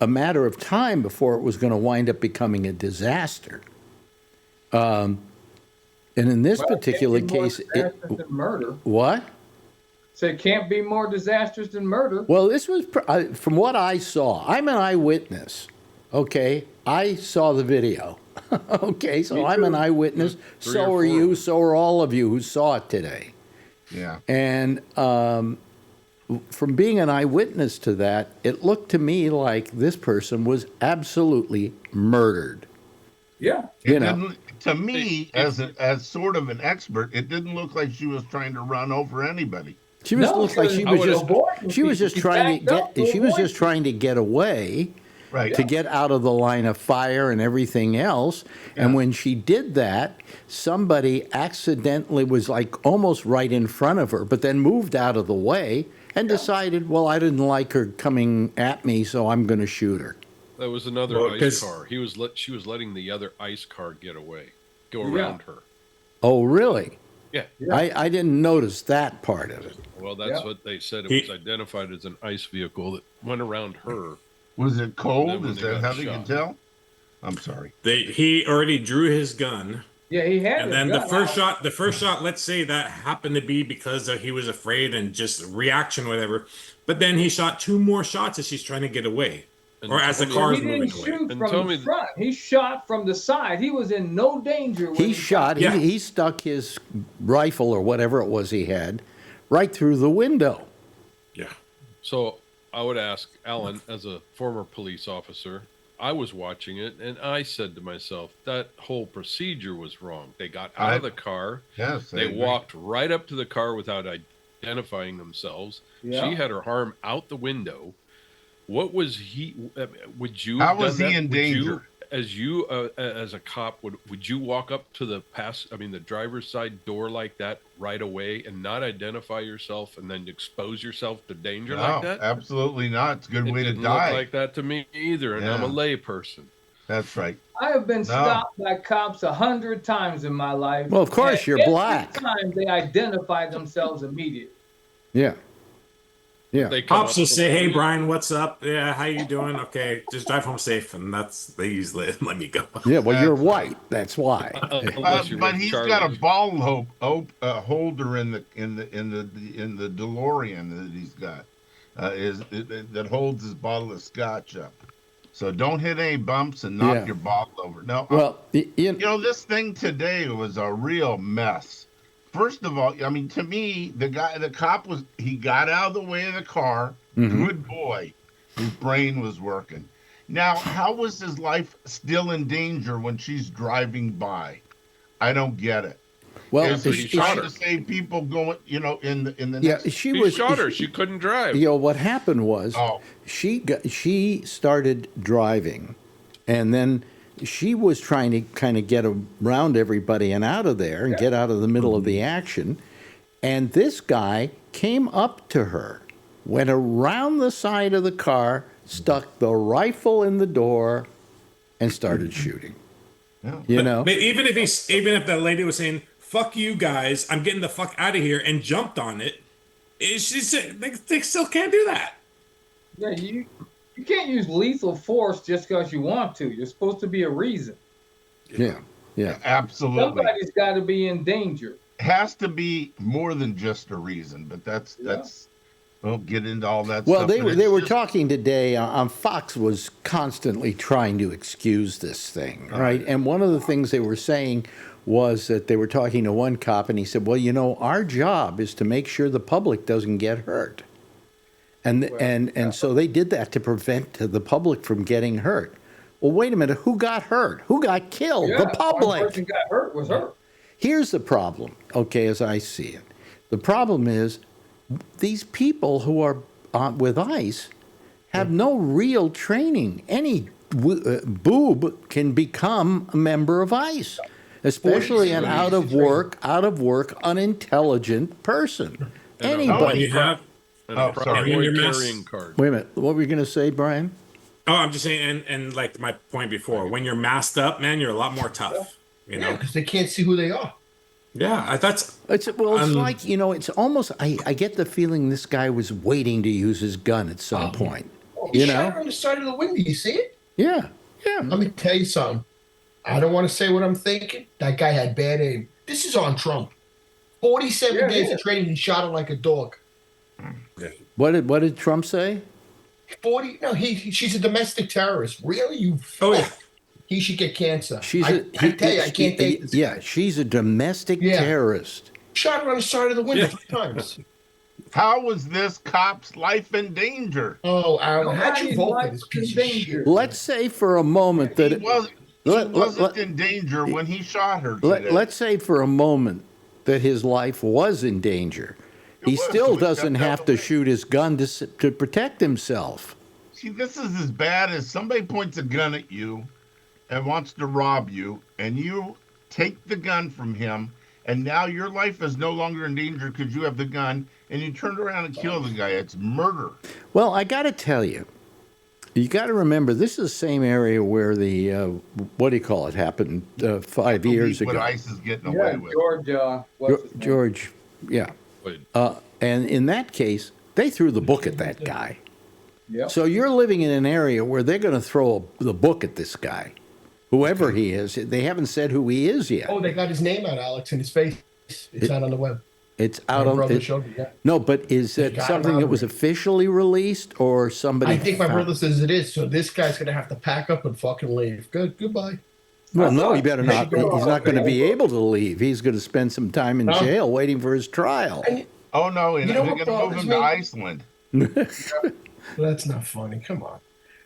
a matter of time before it was going to wind up becoming a disaster. And in this particular case, Than murder. what? So it can't be more disastrous than murder. Well, this was, from what I saw, I'm an eyewitness, okay? I saw the video. Okay, so Me I'm an too. eyewitness. Three So or are four. you. So are all of you who saw it today. Yeah. And from being an eyewitness to that, it looked to me like this person was absolutely murdered. Yeah. It You know. didn't, to me, as sort of an expert, it didn't look like she was trying to run over anybody. She was No, looked like she was just avoiding she was people. just She trying to backed up get to she was avoid just trying to get away, Right. to get out of the line of fire and everything else. And Yeah. when she did that, somebody accidentally was like almost right in front of her, but then moved out of the way and decided, well, I didn't like her coming at me, so I'm going to shoot her. That was another Well, ICE 'cause- car. She was letting the other ICE car get away, go Yeah. around her. Oh, really? Yeah. I didn't notice that part of it. Well, that's Yeah. what they said. It He- was identified as an ICE vehicle that went around her. Was it cold? Then when Is they that got how they shot. could tell? I'm sorry. He already drew his gun. Yeah, he had And his then gun out. the first shot, let's say that happened to be because he was afraid and just reaction, whatever. But then he shot 2 more shots as she's trying to get away, And or as the told me- Well, car's he moving didn't away. shoot And from tell the me- front. He shot from the side. He was in no danger. When He shot, Yeah. he stuck his rifle or whatever it was he had right through the window. Yeah. So I would ask Alan, as a former police officer, I was watching it and I said to myself, that whole procedure was wrong. They got out of the car. Yes. I They agree. walked right up to the car without identifying themselves. Yeah. She had her arm out the window. What was he? Would you? How have was done he that? in Would you, danger? as a cop, would you walk up to the the driver's side door like that right away and not identify yourself and then expose yourself to danger No, like that? absolutely not. It's a good It way to didn't die. look like that to me either, and I'm a Yeah. lay person. That's right. I have been stopped by cops 100 times in my life. Well, of course, and you're every black. time they identify themselves immediately. Yeah. Yeah. They come Cops up just from- say, "Hey, Brian, what's up? Yeah, how you doing? Okay, just drive home safe." And they usually let me go. Yeah, well, you're That's white. That's why. Unless you're But with he's Charlie. got a ball holder in the DeLorean that he's got. That holds his bottle of scotch up. So don't hit any bumps and knock Yeah. your bottle over. No, Well, you know, this thing today was a real mess. First of all, I mean, to me, the cop he got out of the way of the car. Mhm. Good boy. His brain was working. Now, how was his life still in danger when she's driving by? I don't get it. well, Is so he he trying shot to her. save people going, in the yeah, next? she He was. shot her. She couldn't drive. You know what happened was Oh. she started driving, and then she was trying to kind of get around everybody and out of there and get out of the middle of the action. And this guy came up to her, went around the side of the car, stuck the rifle in the door, and started shooting. Yeah. You know? But even if that lady was saying, "Fuck you guys, I'm getting the fuck out of here," and jumped on it, they still can't do that. Yeah, you can't use lethal force just because you want to. You're supposed to be a reason. Yeah. Yeah. Absolutely. Somebody's got to be in danger. Has to be more than just a reason, but that's we'll get into all that Well, stuff. they but were it's they were just- talking today on Fox was constantly trying to excuse this thing, right? And one of the things they were saying was that they were talking to one cop, and he said, "Well, you know, our job is to make sure the public doesn't get hurt." And so they did that to prevent the public from getting hurt. Well, wait a minute, who got hurt? Who got killed? Yeah, The one public. person got hurt was her. Here's the problem, okay, as I see it. The problem is these people who are with ICE have no real training. Any boob can become a member of ICE, especially an out of work, unintelligent person. And When Anybody. you have, And Oh, a sorry. convoy When you're mass- carrying card. Wait a minute, what were you going to say, Brian? oh, I'm just saying, and like my point before, when you're masked up, man, you're a lot more tough. You Yeah, know? because they can't see who they are. Yeah, that's It's like, you know, it's almost, I get the feeling this guy was waiting to use his gun at some point. He You shot know? her on the side of the window. You see it? Yeah, yeah. Let me tell you something. I don't want to say what I'm thinking. That guy had bad aim. This is on Trump. 47 days of training. He shot her like a dog. What did Trump say? 40. No, she's a domestic terrorist. Really? You? oh yeah. he should get cancer. She's I tell you, I can't take this. Yeah, she's a domestic Yeah. terrorist. Shot her on the side of the window 3 times. How was this cop's life in danger? Oh, Alan, how'd you Nobody's vote for life this is piece in of danger. shit? Let's say for a moment that He wasn't in danger when he shot her today. let's say for a moment that his life was in danger. It He was, still so he doesn't stepped out have the to way. shoot his gun to protect himself. See, this is as bad as somebody points a gun at you and wants to rob you, and you take the gun from him, and now your life is no longer in danger because you have the gun, and you turn around and kill the guy. It's murder. Well, I got to tell you, you got to remember this is the same area where the what do you call it happened 5 years What ago. ICE is getting Yeah, away with. George, what's his name? George, yeah. Wait, And in that case, they threw the book at that guy. Yep. So you're living in an area where they're going to throw the book at this guy, whoever he is. They haven't said who he is yet. Oh, they got his name out, Alex, in his face. It's out on the web. It's out My on. brother showed me, yeah. No, but is They it got something him that out was of it. officially released, or somebody? I think my found- brother says it is. So this guy's gonna have to pack up and fucking leave. Goodbye. Well, no, he better not. Maybe go He's not going to be off. able to leave. He's going to spend some time in No. jail waiting for his trial. And Oh, no, and You know they're what going to move bothers him me? to Iceland. that's not funny. Come on.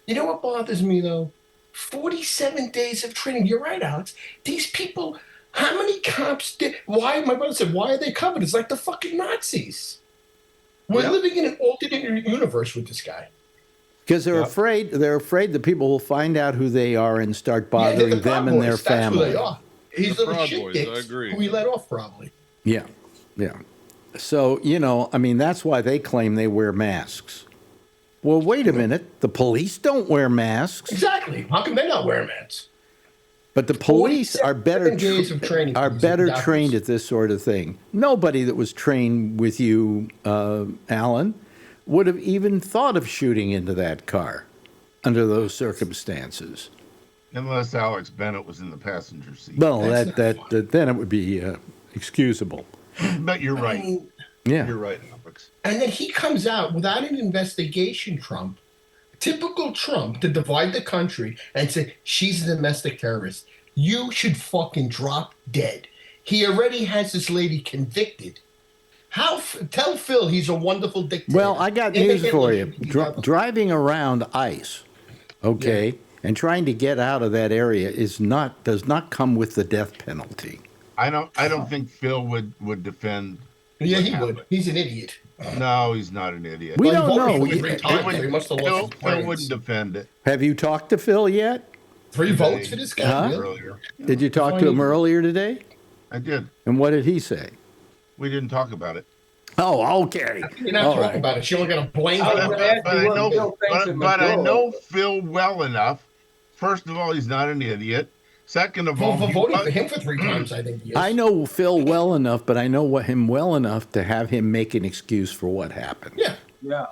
You know what bothers me though? 47 days of training. You're right, Alex. These people. How many cops did? Why? My brother said, "Why are they covered?" It's like the fucking Nazis. We're Yeah. living in an alternate universe with this guy. Because they're Yep. afraid. They're afraid that people will find out who they are and start Yeah, they're bothering the them Proud and their Boys. That's who family. they are. He's The little Proud shit Boys, I dicks agree. who he let off probably. Yeah, yeah. So I mean, that's why they claim they wear masks. Well, wait a minute. The police don't wear masks, Exactly. How come they're not wearing masks? but the police are better 47 days of training are for these better doctors. trained at this sort of thing. Nobody that was trained with you, Alan, would have even thought of shooting into that car under those circumstances. Unless Alex Bennett was in the passenger seat. Well, That's then it would be excusable. But you're I right. mean, Yeah. You're right, Alex. and then he comes out without an investigation, Trump, typical Trump, to divide the country and say, she's a domestic terrorist. You should fucking drop dead. He already has this lady convicted. Tell Phil he's a wonderful dictator. Well, I got Him and news for Hitler you. should be together. Driving around ice, okay, and trying to get out of that area does not come with the death penalty. I don't think Phil would defend. Yeah, what he happened. would. He's an idiot. No, he's not an idiot. We Well, he don't voted know. for it 3 times, so he must have lost Phil, his plans. wouldn't defend it. Have you talked to Phil yet? 3 votes for this guy. Huh? really? Earlier. Did you talk to him earlier today? I did. And what did he say? We didn't talk about it. Oh, okay. You're not All talking right. about it. She only got a blame. I was for gonna it. ask you what Phil thinks of But I Maduro. know Phil well enough. First of all, he's not an idiot. Second of all, For he voting was- for him for 3 times, I think he is. I know Phil well enough, but I know him well enough to have him make an excuse for what happened. Yeah. Yeah.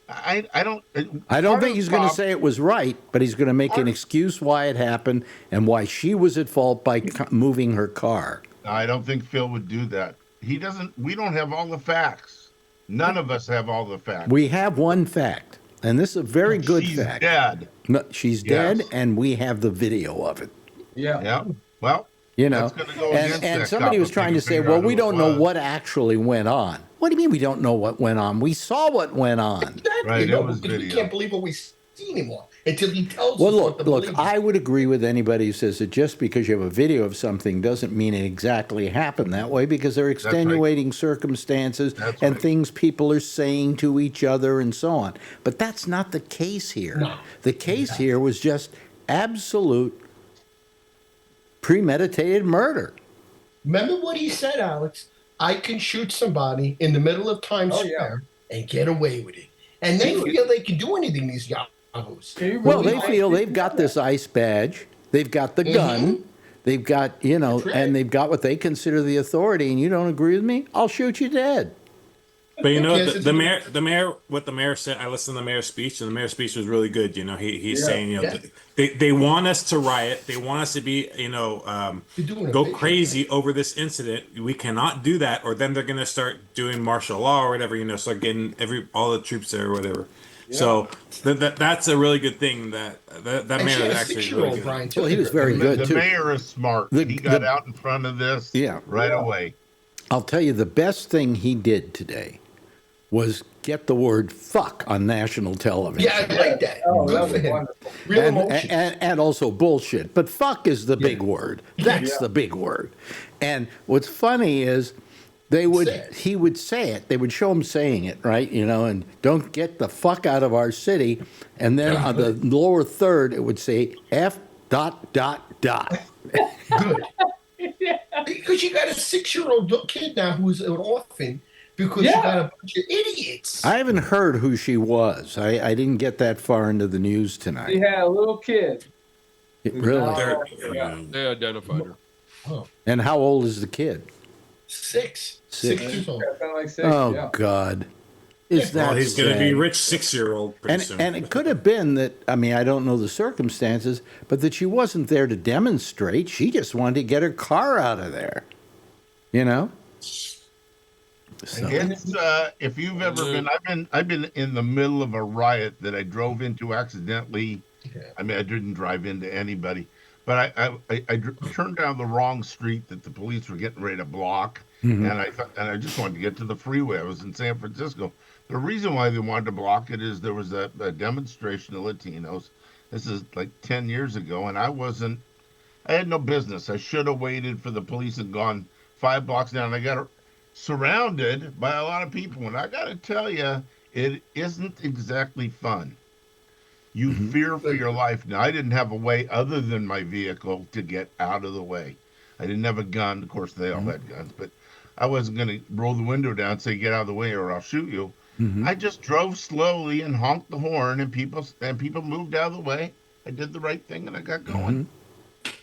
I don't. I don't part think of he's the going to prob- say it was right, but he's going to make an excuse why it happened and why she was at fault by moving her car. I don't think Phil would do that. He doesn't. We don't have all the facts. None of us have all the facts. We have one fact, and this is a very good She's fact. dead. No, she's Yes. dead, and we have the video of it. Yeah. Yeah. Well, You know, That's gonna go against and that somebody cop was if trying they to can say, figure well, out we who don't it know was. what actually went on. What do you mean we don't know what went on? We saw what went on. Exactly. Right, No, it was because we video. can't believe what we see anymore until he tells Well, us what to look, believe. I would agree with anybody who says that just because you have a video of something doesn't mean it exactly happened that way, because there are right. extenuating circumstances That's and right. things people are saying to each other and so on. But that's not the case here. No. The case here was just absolute premeditated murder. Remember what he said, Alex? I can shoot somebody in the middle of Times Oh, yeah. Square and get away with it. And they feel they can do anything, these yahoos. Can you Well, they believe feel it? they've got this ice badge, they've got the gun, they've got, That's right. and they've got what they consider the authority, and you don't agree with me? I'll shoot you dead. But you know, Yes, the mayor, what the mayor said. I listened to the mayor's speech, and the mayor's speech was really good. You know, he's Yeah, saying, yeah. they want us to riot, they want us to be, You're doing a go video. crazy over this incident. We cannot do that, or then they're going to start doing martial law or whatever. Start getting all the troops there or whatever. So that's a really good thing that And she man had is a actually 6-year-old, really good. Brian, too. Well, he was very good The too. mayor is smart. He got out in front of this right away. I'll tell you, the best thing he did today was get the word "fuck" on national television. Yeah, I like that. Oh, Good that for was him. wonderful. Real and, emotions. and also bullshit. But fuck is the big Yeah. word. That's Yeah. the big word. And what's funny is he would say it. They would show him saying it, right? You know, and don't get the fuck out of our city. And then on the lower third, it would say F dot dot dot. Good. Because you got a 6-year-old kid now who's an orphan because you got a bunch of idiots. I haven't heard who she was. I didn't get that far into the news He tonight. had a little kid. Really? They identified her. Oh, And how old is the kid? 6 6. years old. Kind of like six, Oh yeah. God. Is that Well, he's going to sad? be rich 6-year-old pretty And soon. and it could have been that, I mean, I don't know the circumstances, but that she wasn't there to demonstrate. She just wanted to get her car out of there. You know? So, It's if you've ever been, I've been in the middle of a riot that I drove into accidentally. I mean, I didn't drive into anybody, but I turned down the wrong street that the police were getting ready to block, and I just wanted to get to the freeway. I was in San Francisco. The reason why they wanted to block it is there was a demonstration of Latinos. This is like 10 years ago, and I had no business. I should have waited for the police and gone 5 blocks down. I got surrounded by a lot of people, and I got to tell you, it isn't exactly fun. You fear for your life. Now, I didn't have a way other than my vehicle to get out of the way. I didn't have a gun. Of course, they all had guns, but I wasn't going to roll the window down and say, get out of the way or I'll shoot you. I just drove slowly and honked the horn, and people moved out of the way. I did the right thing, and I got going.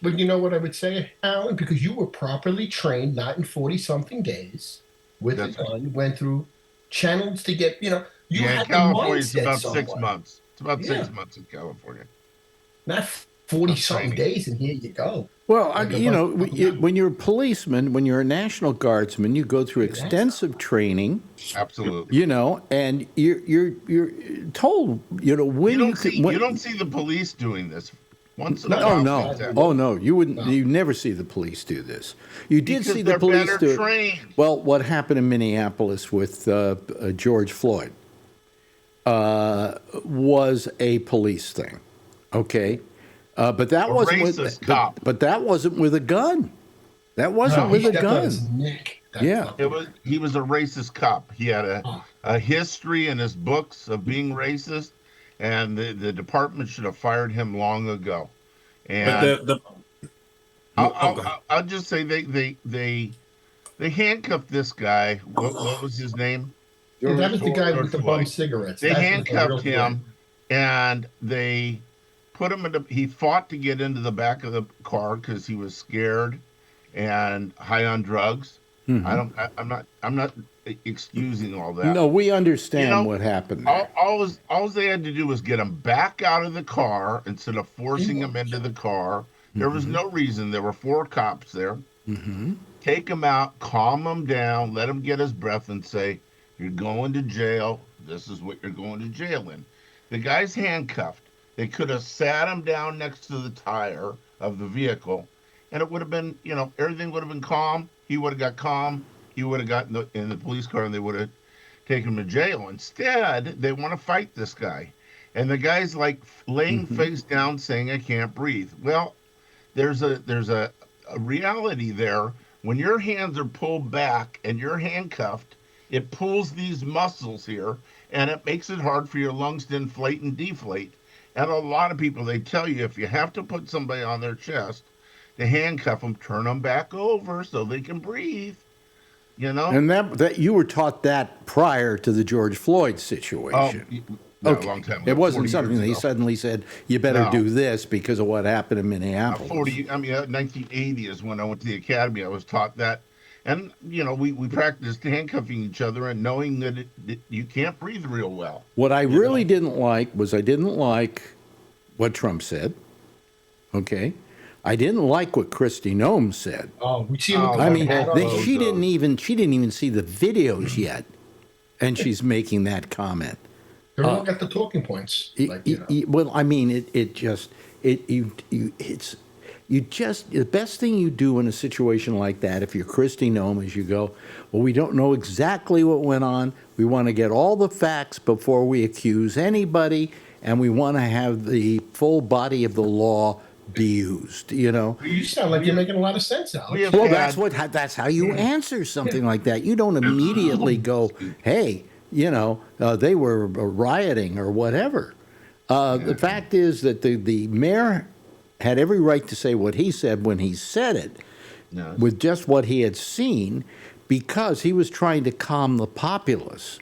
But you know what I would say, Alan? Because you were properly trained, not in 40-something days, with a gun, went through channels to get, you had the California is mindset about somewhat. 6 months. It's about 6 months in California. Not 40-something days, and here you go. well, when you're a policeman, when you're a National Guardsman, you go through extensive training, Absolutely. and you're told, when You don't see the police doing this. Once in a while. Oh no, you wouldn't. You never see the police do this. You did Because see the they're police better do it. trained. Well, what happened in Minneapolis with George Floyd was a police thing, okay? But that wasn't with racist cop. But that wasn't with a gun. That wasn't with a gun. Yeah. He was a racist cop. He had a history in his books of being racist, and the department should have fired him long ago. And But I'll just say they handcuffed this guy. What was his name? Yeah, that was the guy George with the Floyd. bum cigarettes. They That was the handcuffed real him, and they put him in. He fought to get into the back of the car because he was scared and high on drugs. I'm not excusing all that. No, we understand what happened there. All they had to do was get him back out of the car instead of forcing him into the car. There was no reason. There were 4 cops there. Take him out, calm him down, let him get his breath, and say, "You're going to jail. This is what you're going to jail in." The guy's handcuffed. They could have sat him down next to the tire of the vehicle, and it would have been, everything would have been calm. He would have got calm. He would have gotten in the police car, and they would have taken him to jail. Instead, they want to fight this guy. And the guy's like laying face down saying, "I can't breathe." Well, there's a reality there. When your hands are pulled back and you're handcuffed, it pulls these muscles here, and it makes it hard for your lungs to inflate and deflate. And a lot of people, they tell you if you have to put somebody on their chest, to handcuff them, turn them back over so they can breathe. And that you were taught that prior to the George Floyd situation. A long time ago, It wasn't 40 something years that he ago. suddenly said, "You better do this because of what happened in Minneapolis." 1980 is when I went to the academy. I was taught that. And, we practiced handcuffing each other and knowing that you can't breathe real well. What I really didn't like was I didn't like what Trump said. Okay. I didn't like what Kristi Noem said. Oh, we see him. I mean, she didn't even see the videos yet, and she's making that comment. They're all got the talking points. Like, you know. Well, I mean, the best thing you do in a situation like that, if you're Christy Nome, is you go, well, we don't know exactly what went on. We want to get all the facts before we accuse anybody, and we want to have the full body of the law be used. You know. You sound like you're making a lot of sense, Alex. Well, that's how you answer something like that. You don't immediately go, hey, they were rioting or whatever. The fact is that the mayor had every right to say what he said when he said it, with just what he had seen, because he was trying to calm the populace.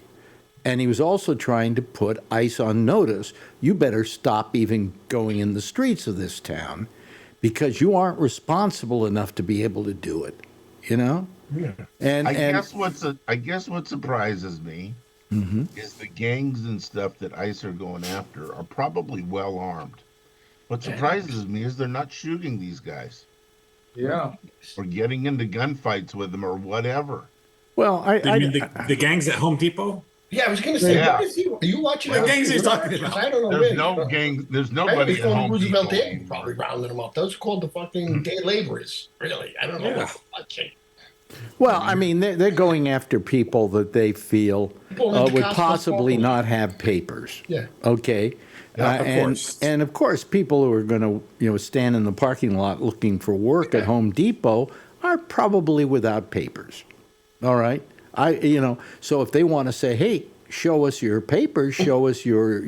And he was also trying to put ICE on notice. You better stop even going in the streets of this town, because you aren't responsible enough to be able to do it, Yeah. And I guess what surprises me is the gangs and stuff that ICE are going after are probably well armed. What surprises me is they're not shooting these guys. Yeah. Or getting into gunfights with them or whatever. Well, the gangs at Home Depot? Yeah, I was going to say, what is he? Are you watching? What gangs are you talking about? I don't know. There's no gang. There's nobody at Home Roosevelt Depot. Day, probably rounding them up. Those are called the fucking day laborers. Really, I don't know what watching. Well, I mean, they're going after people that they feel would possibly not have papers. Yeah. Okay. Of course. And of course, people who are going to stand in the parking lot looking for work at Home Depot are probably without papers. All right. So if they want to say, hey, show us your papers, show us your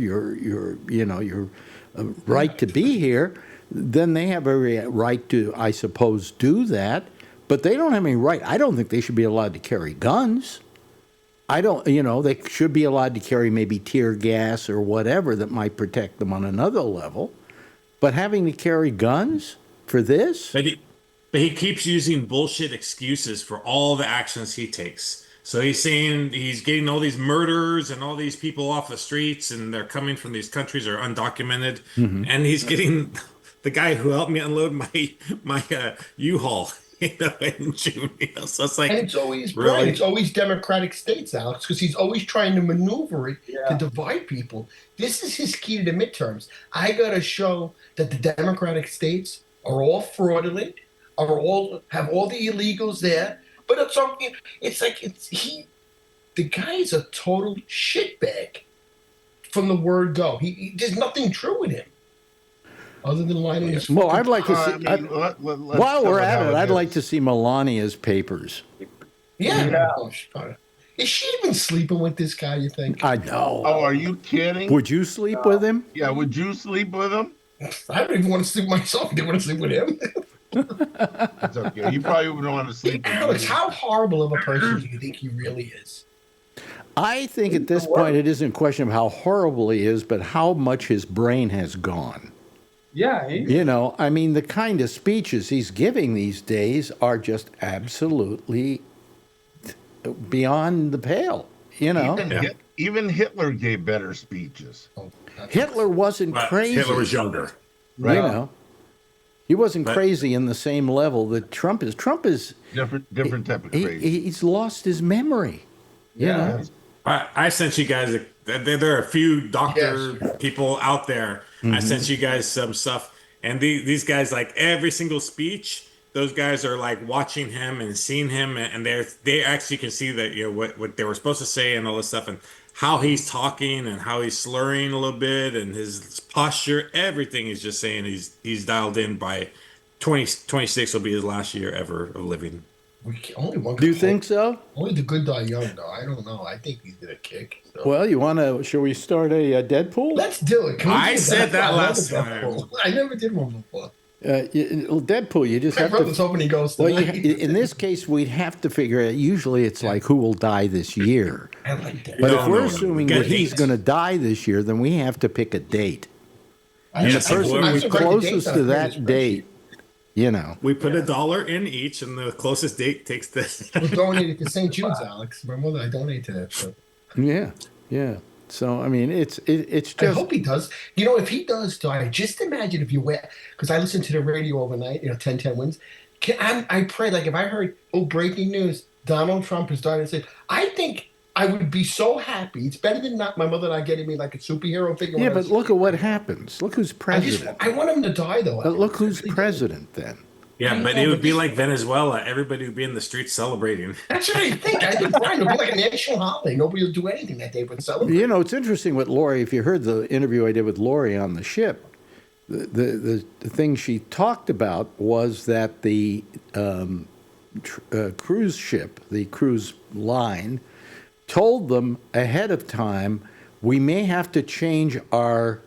right to be here, then they have a right to, I suppose, do that. But they don't have any right. I don't think they should be allowed to carry guns. They should be allowed to carry maybe tear gas or whatever that might protect them on another level. But having to carry guns for this? But he keeps using bullshit excuses for all the actions he takes. So he's saying he's getting all these murders and all these people off the streets, and they're coming from these countries that are undocumented. And he's getting the guy who helped me unload my U-Haul. In June, so it's like, and it's always really? It's always Democratic states, Alex, because he's always trying to maneuver it to divide people. This is his key to the midterms. I got to show that the Democratic states are all fraudulent, have all the illegals there. But it's something. The guy is a total shitbag from the word go. There's nothing true in him. Other than lining his well, I'd like to see. While we're at it, I'd like to see Melania's papers. Yeah. Is she even sleeping with this guy, you think? I know. Oh, are you kidding? Would you sleep with him? Yeah, would you sleep with him? I don't even want to sleep with myself. I don't want to sleep with him. That's okay. You probably wouldn't want to sleep with Alex, me. how horrible of a person do you think he really is? I think at this point it isn't a question of how horrible he is, but how much his brain has gone. Yeah. I mean, the kind of speeches he's giving these days are just absolutely beyond the pale, Even Hitler gave better speeches. Hitler wasn't crazy. Hitler was younger. Right. He wasn't crazy in the same level that Trump is. Trump is different type of crazy. He's lost his memory. I sent you guys. There are a few doctor people out there. I sent you guys some stuff, and these guys, like every single speech, those guys are like watching him and seeing him, and they actually can see that what they were supposed to say and all this stuff, and how he's talking and how he's slurring a little bit and his posture, everything is just saying he's dialed in. By 2026 will be his last year ever of living. Do you think so? Only the good die young, though. I don't know. I think he's gonna kick. So. Well, shall we start a Deadpool? Let's do it. I said that last time. I never did one before. Deadpool, you just have to. Hoping he goes in this case, we'd have to figure out. Usually, it's like who will die this year. I like that. But if we're assuming that he's going to die this year, then we have to pick a date. And the person who's closest to that date, we put $1 in each, and the closest date takes this. We're donating to St. Jude's, Alex. My mother, I donate to that. So. Yeah. So I mean, it's just. I hope he does. If he does die, just imagine if you went, because I listened to the radio overnight. 10-10 wins. I pray, like if I heard, breaking news, Donald Trump has died, and said, I think I would be so happy. It's better than not my mother not getting me like a superhero figure. Yeah, but look at what happens. Look who's president. I want him to die though. But look who's president then. Yeah, but it would be like Venezuela. Everybody would be in the streets celebrating. That's what I think. I think fine. It'll be like a national holiday. Nobody will do anything that day but celebrate. You know, it's interesting with Lori. If you heard the interview I did with Lori on the ship, the thing she talked about was that the cruise ship, the cruise line, told them ahead of time, we may have to change our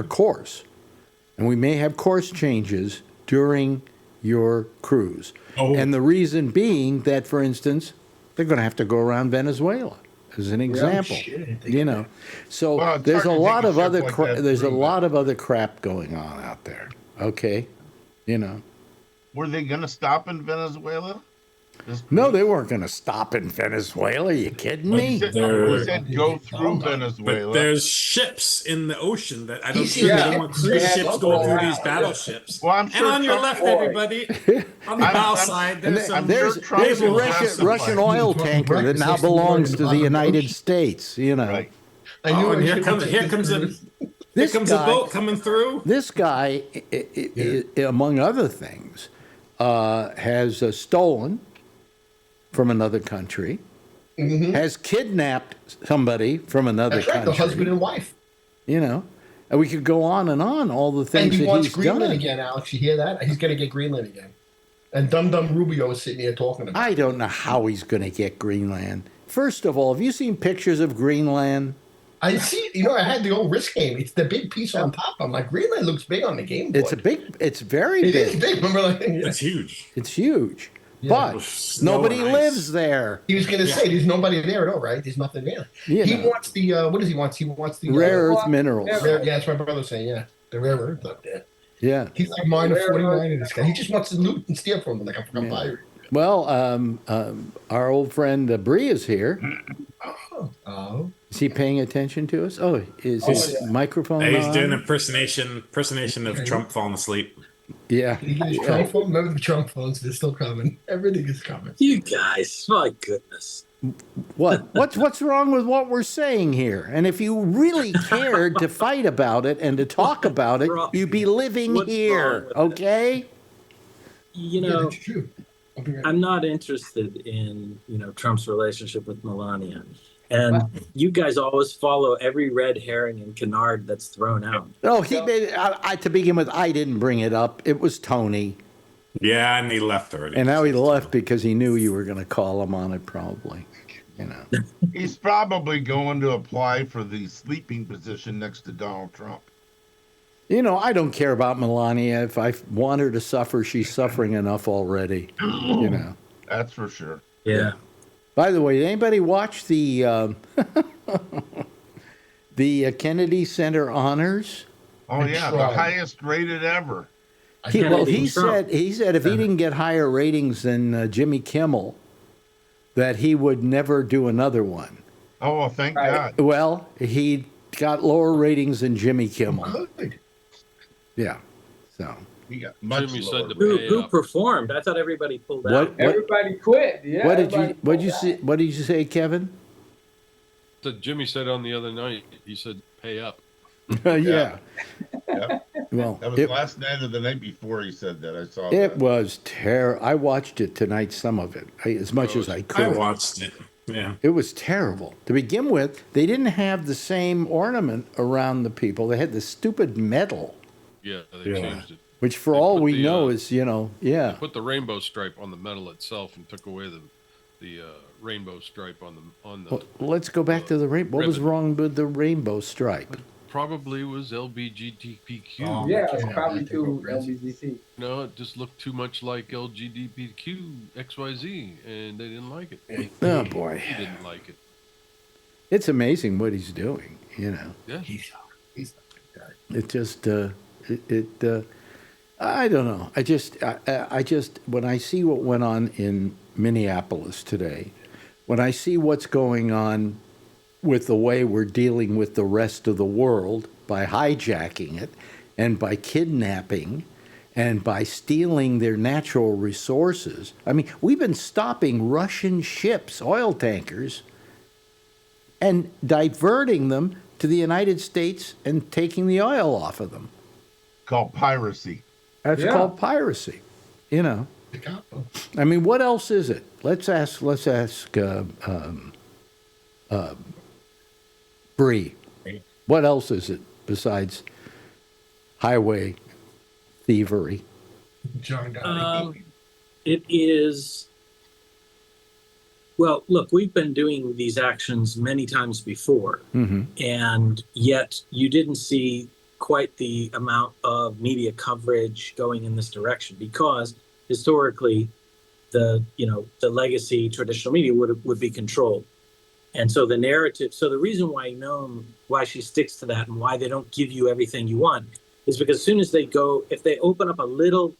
course, and we may have course changes during your cruise. Oh. And the reason being that, for instance, they're going to have to go around Venezuela as an example. You know, so Well, it's there's a hard to lot take a of ship other like cra- that there's a through lot of other crap going on out there. Okay, you know. Were they going to stop in Venezuela? No, they weren't going to stop in Venezuela. Are you kidding me? He said go through Venezuela. But there's ships in the ocean that I don't Easy, think yeah. they don't want cruise ships going through these battleships. Well, I'm And sure on your Trump- left, everybody, on the bow side, there's some. There's, sure Trump there's a will have Russian, some oil tanker that now belongs to the United States. You know, Right. Oh, and here comes a this guy, boat coming through. This guy, among other things, has stolen from another country, has kidnapped somebody from another That's right, country. the husband and wife. You know, and we could go on and on. All the And things he that wants he's Greenland done. again, Alex. You hear that? He's going to get Greenland again. And Dum Dum Rubio is sitting here talking about it. I don't know how he's going to get Greenland. First of all, have you seen pictures of Greenland? I see, I had the old risk game. It's the big piece on top. I'm like, Greenland looks big on the game board. It's very It big. is big. Remember, like, It's huge. It's huge. Yeah. But Snow nobody and ice. lives there. he was going to say, there's nobody there at all, right? There's nothing there. You He know. wants the, what does he want? He wants the Rare earth minerals. yeah, that's my brother saying, yeah. The rare earth up there. Yeah. He's like minor 49 in this guy. He just wants to loot and steal from him like a fucking pirate. Well, our old friend Bree is here. Oh. Is he paying attention to us? Oh, is his microphone He's on? doing an impersonation of Trump falling asleep. Yeah. Did he get his Trump phone? Remember the Trump phones? They're still coming. Everything is coming. You guys, my goodness. What's wrong with what we're saying here? And if you really cared to fight about it and to talk about it, you'd be living What's here, wrong with it? okay? You Yeah, know, that's true. I'll be right I'm not interested in, Trump's relationship with Melania. And you guys always follow every red herring and canard that's thrown out. No, he made. To begin with, I didn't bring it up. It was Tony, Yeah, and he left already. and now he left because he knew you were going to call him on it. Probably, He's probably going to apply for the sleeping position next to Donald Trump. I don't care about Melania. If I want her to suffer, she's suffering enough already. That's for sure. Yeah. By the way, did anybody watch the the Kennedy Center honors? Oh yeah, the highest rated ever. He Kennedy said if he didn't get higher ratings than Jimmy Kimmel, that he would never do another one. Oh, well, thank God. Well, he got lower ratings than Jimmy Kimmel. Good. Yeah, so He got much Jimmy lower. said to Who pay up. performed? I thought everybody pulled out. what Everybody quit. Yeah. what did you everybody what did you pulled say? What did you say, Kevin? That Jimmy said on the other night. He said, "Pay up." Yeah. Yeah. Well, That was last night or the night before he said that. I saw it that. was terrible. I watched it tonight, some of it, as much as I I could. watched it. Yeah. It was terrible. To begin with, they didn't have the same ornament around the people. They had this stupid medal, Yeah, they changed it. which for They all put we the, know is, yeah. Put the rainbow stripe on the medal itself and took away the rainbow stripe on the. Well, let's go back to the rainbow. What was ribbon. wrong with the rainbow stripe? Probably was LBGTQ. Oh. Yeah, it's Yeah, probably I think we're too crazy. LGBTQ. No, it just looked too much like LGBTQ XYZ, and they didn't like it. Oh boy, He didn't like it. it's amazing what he's doing. Yeah. He's It just I don't know. I just when I see what went on in Minneapolis today, when I see what's going on with the way we're dealing with the rest of the world by hijacking it and by kidnapping And by stealing their natural resources, I mean, we've been stopping Russian ships, oil tankers, and diverting them to the United States and taking the oil off of them. Called piracy. That's called piracy, you know. I mean, what else is it? Let's ask Bree. What else is it besides highway thievery? John Gotti. It is. Well, look, we've been doing these actions many times before, and yet you didn't see quite the amount of media coverage going in this direction because historically, the legacy traditional media would be controlled, and so the narrative. So the reason why she sticks to that and why they don't give you everything you want is because as soon as if they open up a little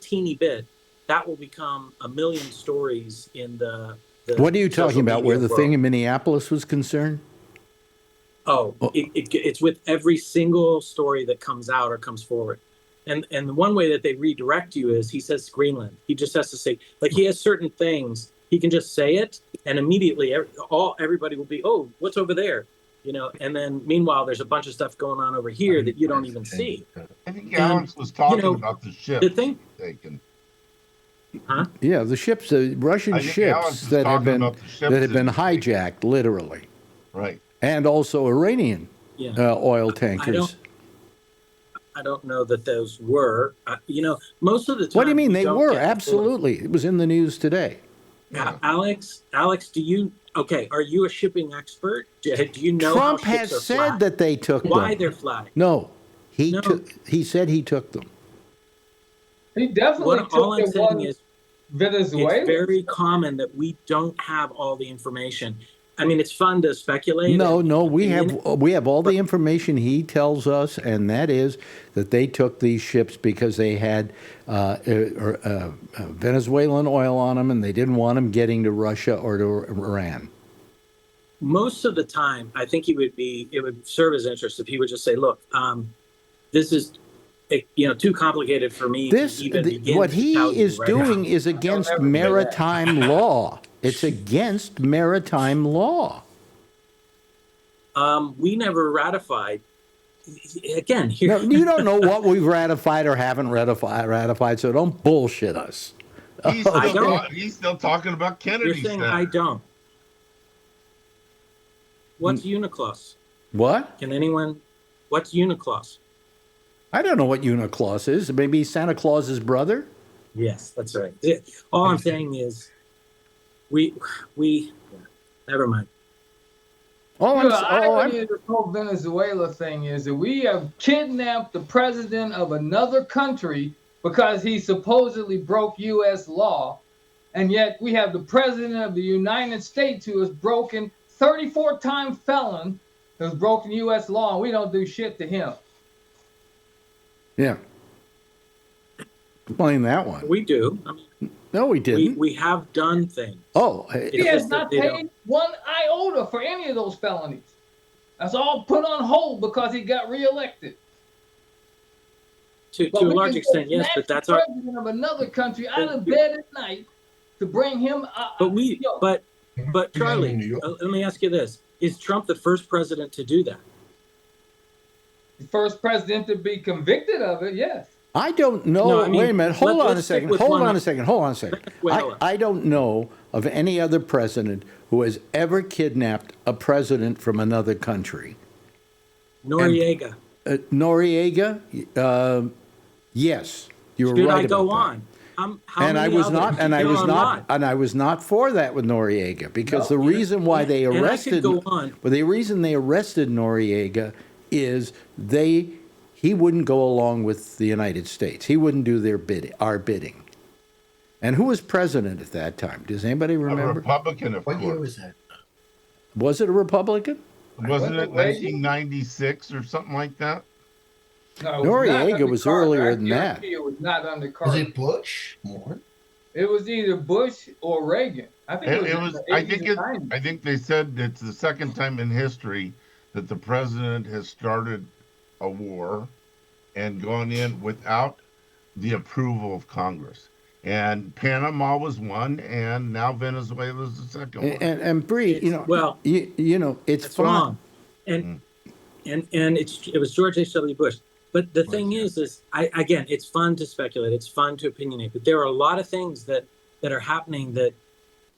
teeny bit, that will become a million stories in the what are you talking about? Where the world. thing in Minneapolis was concerned? It's with every single story that comes out or comes forward. And the one way that they redirect you is he says Greenland. He just has to say, like, he has certain things. He can just say it, and immediately everybody will be, oh, what's over there? You know, and then meanwhile, there's a bunch of stuff going on over here that you don't even see. I think Alex was talking about the ship. The thing, taken. Huh? Yeah, the ships, the Russian ships that have been hijacked, literally. Right. And also Iranian oil tankers. I don't know that those were. Most of the time. What do you mean they were? Absolutely, it was in the news today. Yeah. Alex, do you? Okay, are you a shipping expert? Do you know Trump how ships has said flat? that they took Why them. they're flat? No, he said he took them. He definitely took all I'm the saying one is Venezuela. it's very common that we don't have all the information. I mean, it's fun to speculate. No, we have all the information he tells us, and that is that they took these ships because they had Venezuelan oil on them, and they didn't want them getting to Russia or to Iran. Most of the time, I think it would serve his interest if he would just say, "Look, this is." Too complicated for me. What he is doing is against maritime law. It's against maritime law. We never ratified. Again, here. No, you don't know what we've ratified or haven't ratified, so don't bullshit us. He's still talking about Kennedy. You're saying I don't. What's UNCLOS? What? What's UNCLOS? I don't know what UNCLOS is. Maybe Santa Claus's brother? Yes, that's right. All I'm saying is we never mind. The whole Venezuela thing is that we have kidnapped the president of another country because he supposedly broke U.S. law, and yet we have the president of the United States who has broken 34-time felon who has broken U.S. law, and we don't do shit to him. Yeah. Explain that one. We do. No, we didn't. We have done things. Oh. He has not paid one iota for any of those felonies. That's all put on hold because he got reelected. To a large extent, yes, but that's our president of another country out of bed at night to bring him. But Charlie, let me ask you this: is Trump the first president to do that? The first president to be convicted of it, yes. I don't know. No, wait a minute. Hold on a second. Hold on a second. I don't know of any other president who has ever kidnapped a president from another country. Noriega. Noriega? Yes, you were right about that. Should I go on? And I was not for that with Noriega because the reason why they arrested Noriega is he wouldn't go along with the United States. He wouldn't do our bidding. And who was president at that time? Does anybody remember? A Republican, of course. What year was that? Was it a Republican? Wasn't it 1996 or something like that? No, Noriega was earlier than that. It was not under Carter. Was it Bush? More? It was either Bush or Reagan. I think I think they said it's the second time in history that the president has started a war and gone in without the approval of Congress. And Panama was one, and now Venezuela is the second one. And Bree, well, it's that's fun. wrong. And it was George H.W. Bush. But the thing is again, it's fun to speculate. It's fun to opinionate. But there are a lot of things that are happening that,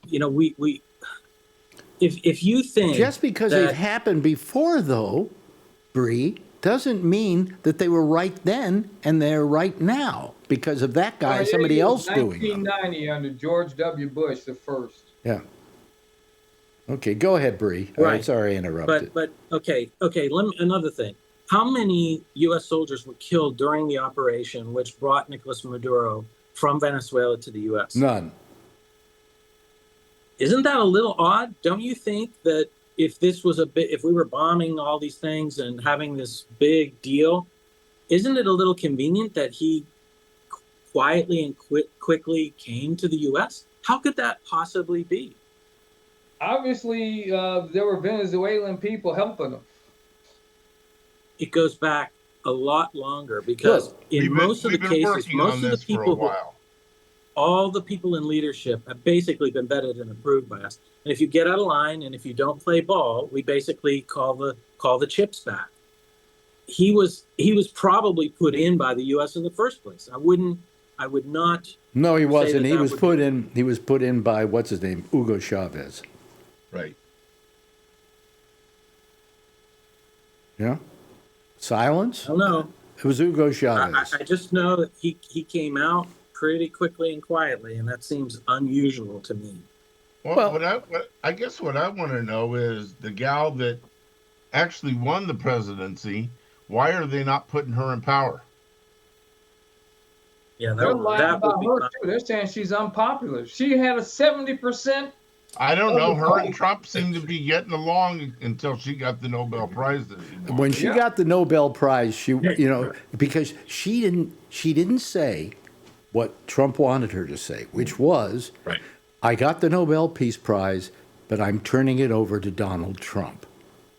we if you think Just because they've happened before, though, Bree, doesn't mean that they were right then and they're right now because of that guy, somebody else doing them. 1990 under George W. Bush, the first. Yeah. Okay, go ahead, Bree. Right. Sorry I interrupted. But okay. Another thing. How many U.S. soldiers were killed during the operation which brought Nicolas Maduro from Venezuela to the U.S.? None. Isn't that a little odd? Don't you think that if we were bombing all these things and having this big deal, isn't it a little convenient that he quietly and quickly came to the U.S.? How could that possibly be? Obviously, there were Venezuelan people helping them. It goes back a lot longer because most of the cases, most of the people, all the people in leadership have basically been vetted and approved by us. And if you get out of line and if you don't play ball, we basically call the chips back. He was probably put in by the U.S. in the first place. I would not. No, he wasn't. He was put in. He was put in by what's his name, Hugo Chavez. Right. Yeah. Silence? I don't know. It was Hugo Chavez. I just know that he came out pretty quickly and quietly, and that seems unusual to me. Well, I guess what I want to know is the gal that actually won the presidency, why are they not putting her in power? Yeah, they're lying about her too. They're saying she's unpopular. She had a 70%. I don't know. Her and Trump seem to be getting along until she got the Nobel Prize. When she got the Nobel Prize, she, because she didn't say what Trump wanted her to say, which was, right. I got the Nobel Peace Prize, but I'm turning it over to Donald Trump.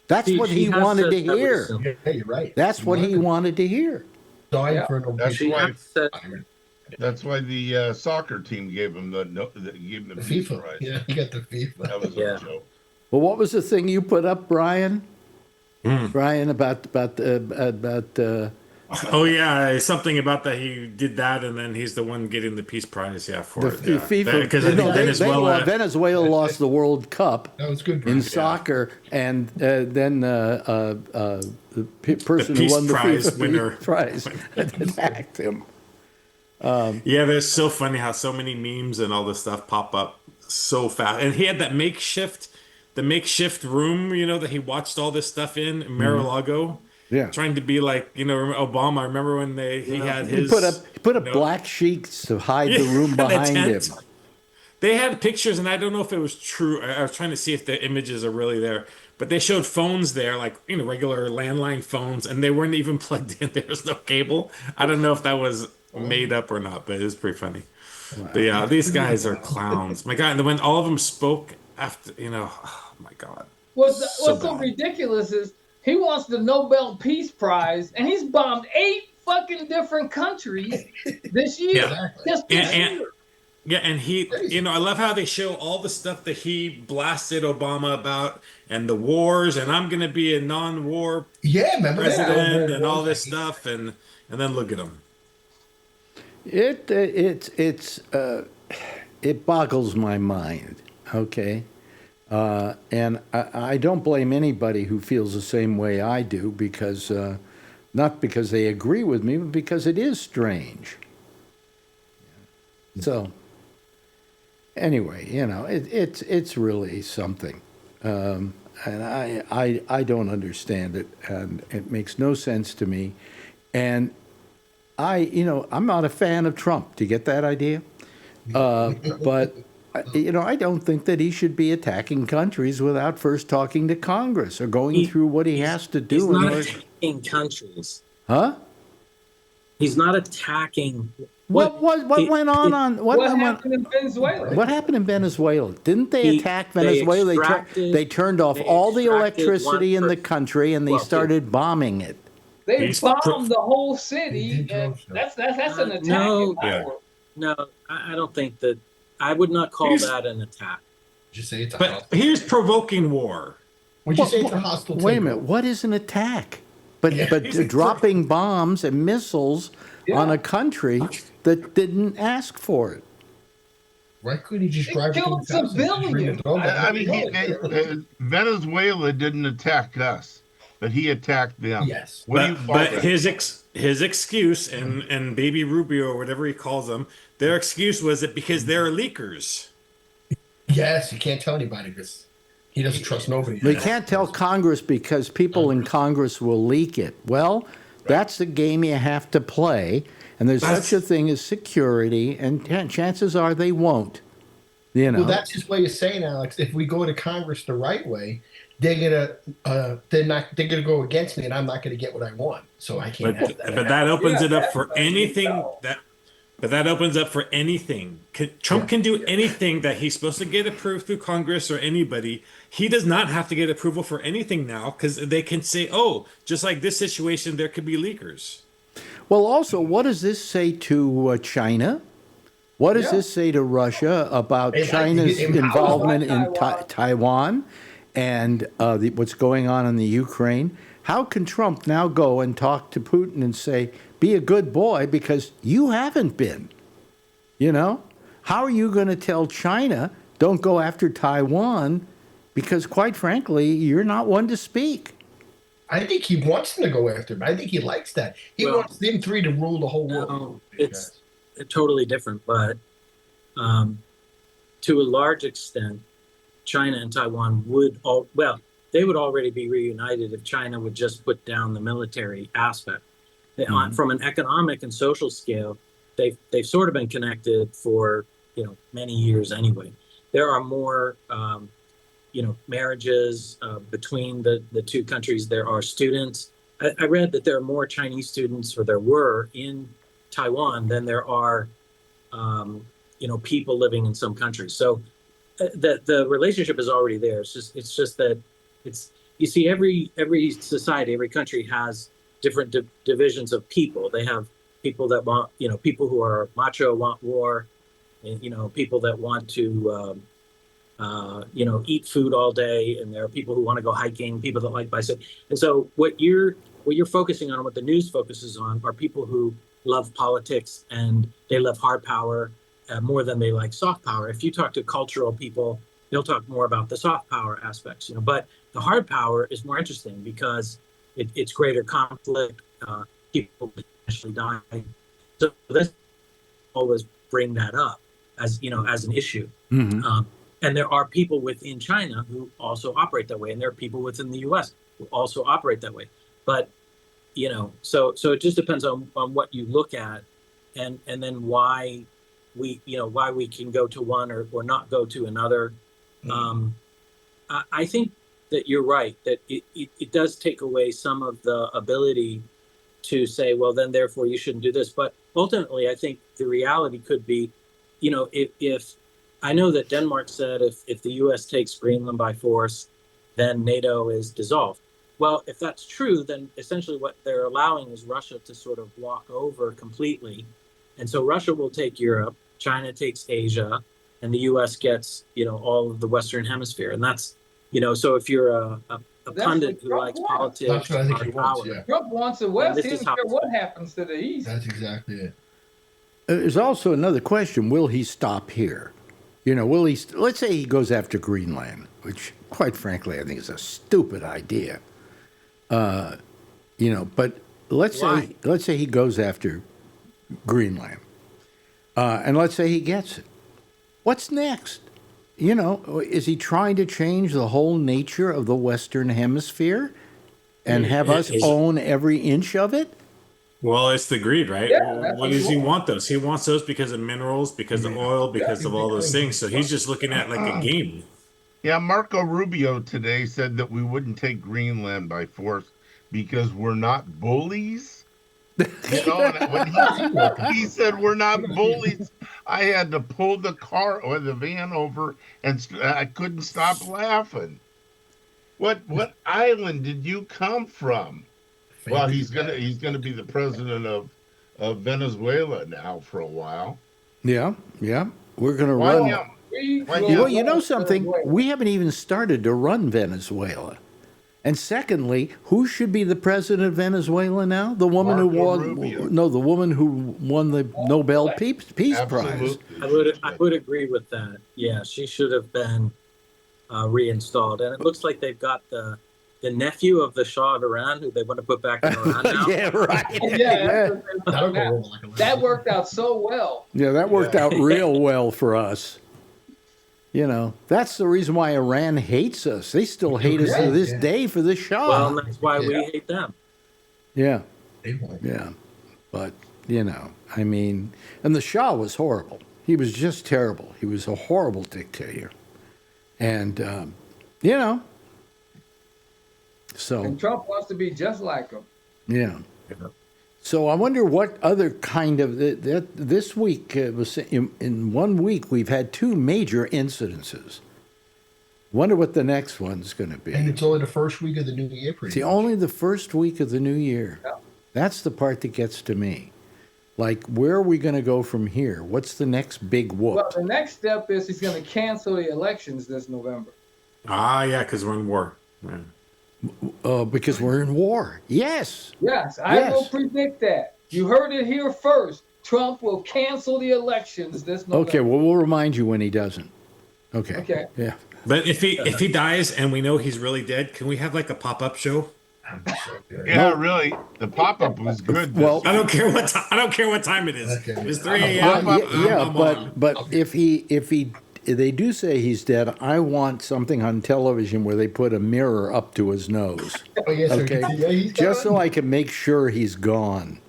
That's what he wanted to hear. Yeah, you're right. That's what he wanted to hear. That's why the soccer team gave him the FIFA prize. Yeah, he got the FIFA. That was a joke. Well, what was the thing you put up, Brian? Brian, about oh yeah, something about that he did that, and then he's the one getting the Peace Prize. Yeah, for the it. FIFA. Because Venezuela lost the World Cup that was good, in soccer, and then the person who won the FIFA winner prize attacked him. Yeah, it's so funny how so many memes and all this stuff pop up so fast. And he had that makeshift room, that he watched all this stuff in Mar-a-Lago. Yeah, trying to be like Obama. I remember when he had his. He put up black sheets to hide the room behind him. They had pictures, and I don't know if it was true. I was trying to see if the images are really there, but they showed phones there, like regular landline phones, and they weren't even plugged in. There was no cable. I don't know if that was made up or not, but it was pretty funny. Wow. But yeah, these guys are clowns. My God, and when all of them spoke after, oh my God. What's so ridiculous is he wants the Nobel Peace Prize, and he's bombed 8 fucking different countries this year. Yeah. Just this year. Yeah, and he, I love how they show all the stuff that he blasted Obama about and the wars, and I'm going to be a non-war president and all this stuff, and then look at him. It boggles my mind. Okay. And I don't blame anybody who feels the same way I do, because not because they agree with me, but because it is strange. So anyway, it's really something, and I don't understand it, and it makes no sense to me. And I'm not a fan of Trump. Do you get that idea? But. I don't think that he should be attacking countries without first talking to Congress or going through what he has to do. He's not attacking countries. Huh? He's not attacking. What happened in Venezuela? What happened in Venezuela? Didn't they attack Venezuela? They turned off all the electricity in the country, and they started bombing it. They He's bombed the whole He city, did and drone show. that's an attack. No. in my Yeah. world. No, I don't think that. I would not call Here's- that an attack. Would you say it's a But hostile? here's provoking war. Would you say it's a hostile Wait a takeover? minute. What is an attack? But Yeah. dropping bombs and missiles on Yeah. a country that didn't ask for it. Why couldn't he just It drive killed it to the house and just bring civilians. the dog back? I mean, Venezuela didn't attack us, but he attacked them. Yes. What do you But, call but that? his excuse and Baby Rubio or whatever he calls them, their excuse was that because they're leakers. Yes, you can't tell anybody because he doesn't trust nobody. They can't tell Congress because people in Congress will leak it. Well, that's the game you have to play. And there's That's- such a thing as security, and chances are they won't. You know. Well, that's his way of saying, Alex. If we go to Congress the right way, they're gonna go against me, and I'm not gonna get what I want. So I can't have that. But that opens Yeah, it up that's for what you anything know. But that opens up for anything. Trump can do anything that he's supposed to get approved through Congress or anybody. He does not have to get approval for anything now because they can say, oh, just like this situation, there could be leakers. Well, also, what does this say to China? What does this say to Russia about They like China's to get involvement in Taiwan. Taiwan and what's going on in the Ukraine? How can Trump now go and talk to Putin and say, be a good boy because you haven't been? You know? How are you going to tell China, don't go after Taiwan because, quite frankly, you're not one to speak? I think he wants them to go after him. I think he likes that. He Well, wants them three to rule the whole world. No, it's totally different, but to a large extent, China and Taiwan they would already be reunited if China would just put down the military aspect. From an economic and social scale, they've sort of been connected for many years anyway. There are more marriages between the two countries. There are students. I read that there are more Chinese students, or there were, in Taiwan than there are people living in some countries. So the relationship is already there. It's just that you see every society, every country has different divisions of people. They have people that want people who are macho, want war, and people that want to eat food all day, and there are people who want to go hiking, people that like bicycle. And so what you're focusing on, what the news focuses on, are people who love politics and they love hard power more than they like soft power. If you talk to cultural people, they'll talk more about the soft power aspects, but the hard power is more interesting because it's greater conflict, people potentially die. So let's always bring that up as an issue. Mm-hmm. And there are people within China who also operate that way, and there are people within the U.S. who also operate that way. But so it just depends on what you look at, and then why we can go to one or not go to another. I think that you're right, that it does take away some of the ability to say, well, then therefore you shouldn't do this. But ultimately, I think the reality could be, if I know that Denmark said if the U.S. takes Greenland by force, then NATO is dissolved. Well, if that's true, then essentially what they're allowing is Russia to sort of walk over completely. And so Russia will take Europe, China takes Asia, and the U.S. gets, all of the Western Hemisphere. And that's, so if you're a pundit who likes politics, That's what I think he wants, power, yeah. Trump wants the West. this He is doesn't how- care what happens to the East. That's exactly it. There's also another question. Will he stop here? Let's say he goes after Greenland, which, quite frankly, I think is a stupid idea. But let's say he goes after Greenland, and let's say he gets it. What's next? Is he trying to change the whole nature of the Western Hemisphere and have us own every inch of it? Well, it's the greed, right? Yeah, that's What does he want those? He wants those because of minerals, because of oil, because of all those things. So he's just looking at like a game. Yeah, Marco Rubio today said that we wouldn't take Greenland by force because we're not bullies. When he said we're not bullies, I had to pull the car or the van over, and I couldn't stop laughing. What island did you come from? Well, he's gonna be the president of Venezuela now for a while. Yeah, yeah. We're going to Why run. him? Well, you know something? We haven't even started to run Venezuela. And secondly, who should be the president of Venezuela now? The woman who Marco won. Rubio. No, the woman who won the Nobel Peace Prize. Absolutely. I would agree with that. Yeah, she should have been reinstalled. And it looks like they've got the nephew of the Shah of Iran, who they want to put back in Iran now. Yeah, right. Yeah, That'll go over like a that worked out so well. Yeah, that worked out real well for us. You know, that's the reason why Iran hates us. They still hate us to this day for the Shah. Well, that's why we hate them. Yeah, They won't. yeah. But, you know, I mean, and the Shah was horrible. He was just terrible. He was a horrible dictator. And, you know, so, And Trump wants to be just like him. yeah. So I wonder what other kind of this week was in 1 week we've had 2 major incidences. Wonder what the next one's going to be. And it's only the first week of the new year, pretty See, much. only the first week of the new year. Yeah. That's the part that gets to me. Like, where are we going to go from here? What's the next big whoop? Well, the next step is he's going to cancel the elections this November. Yeah, because we're in war. Yeah. Because we're in war. Yes. Yes, I will predict that. You heard it here first. Trump will cancel the elections this November. Okay, well, we'll remind you when he doesn't. Okay. Okay. Yeah. But if he dies and we know he's really dead, can we have like a pop-up show? Yeah, really. The pop-up was good. Well, I don't care what time it is. Okay. If it's 3 a.m. Well, but if they do say he's dead, I want something on television where they put a mirror up to his nose. Oh, yes, Okay, he's just so I can make sure he's gone.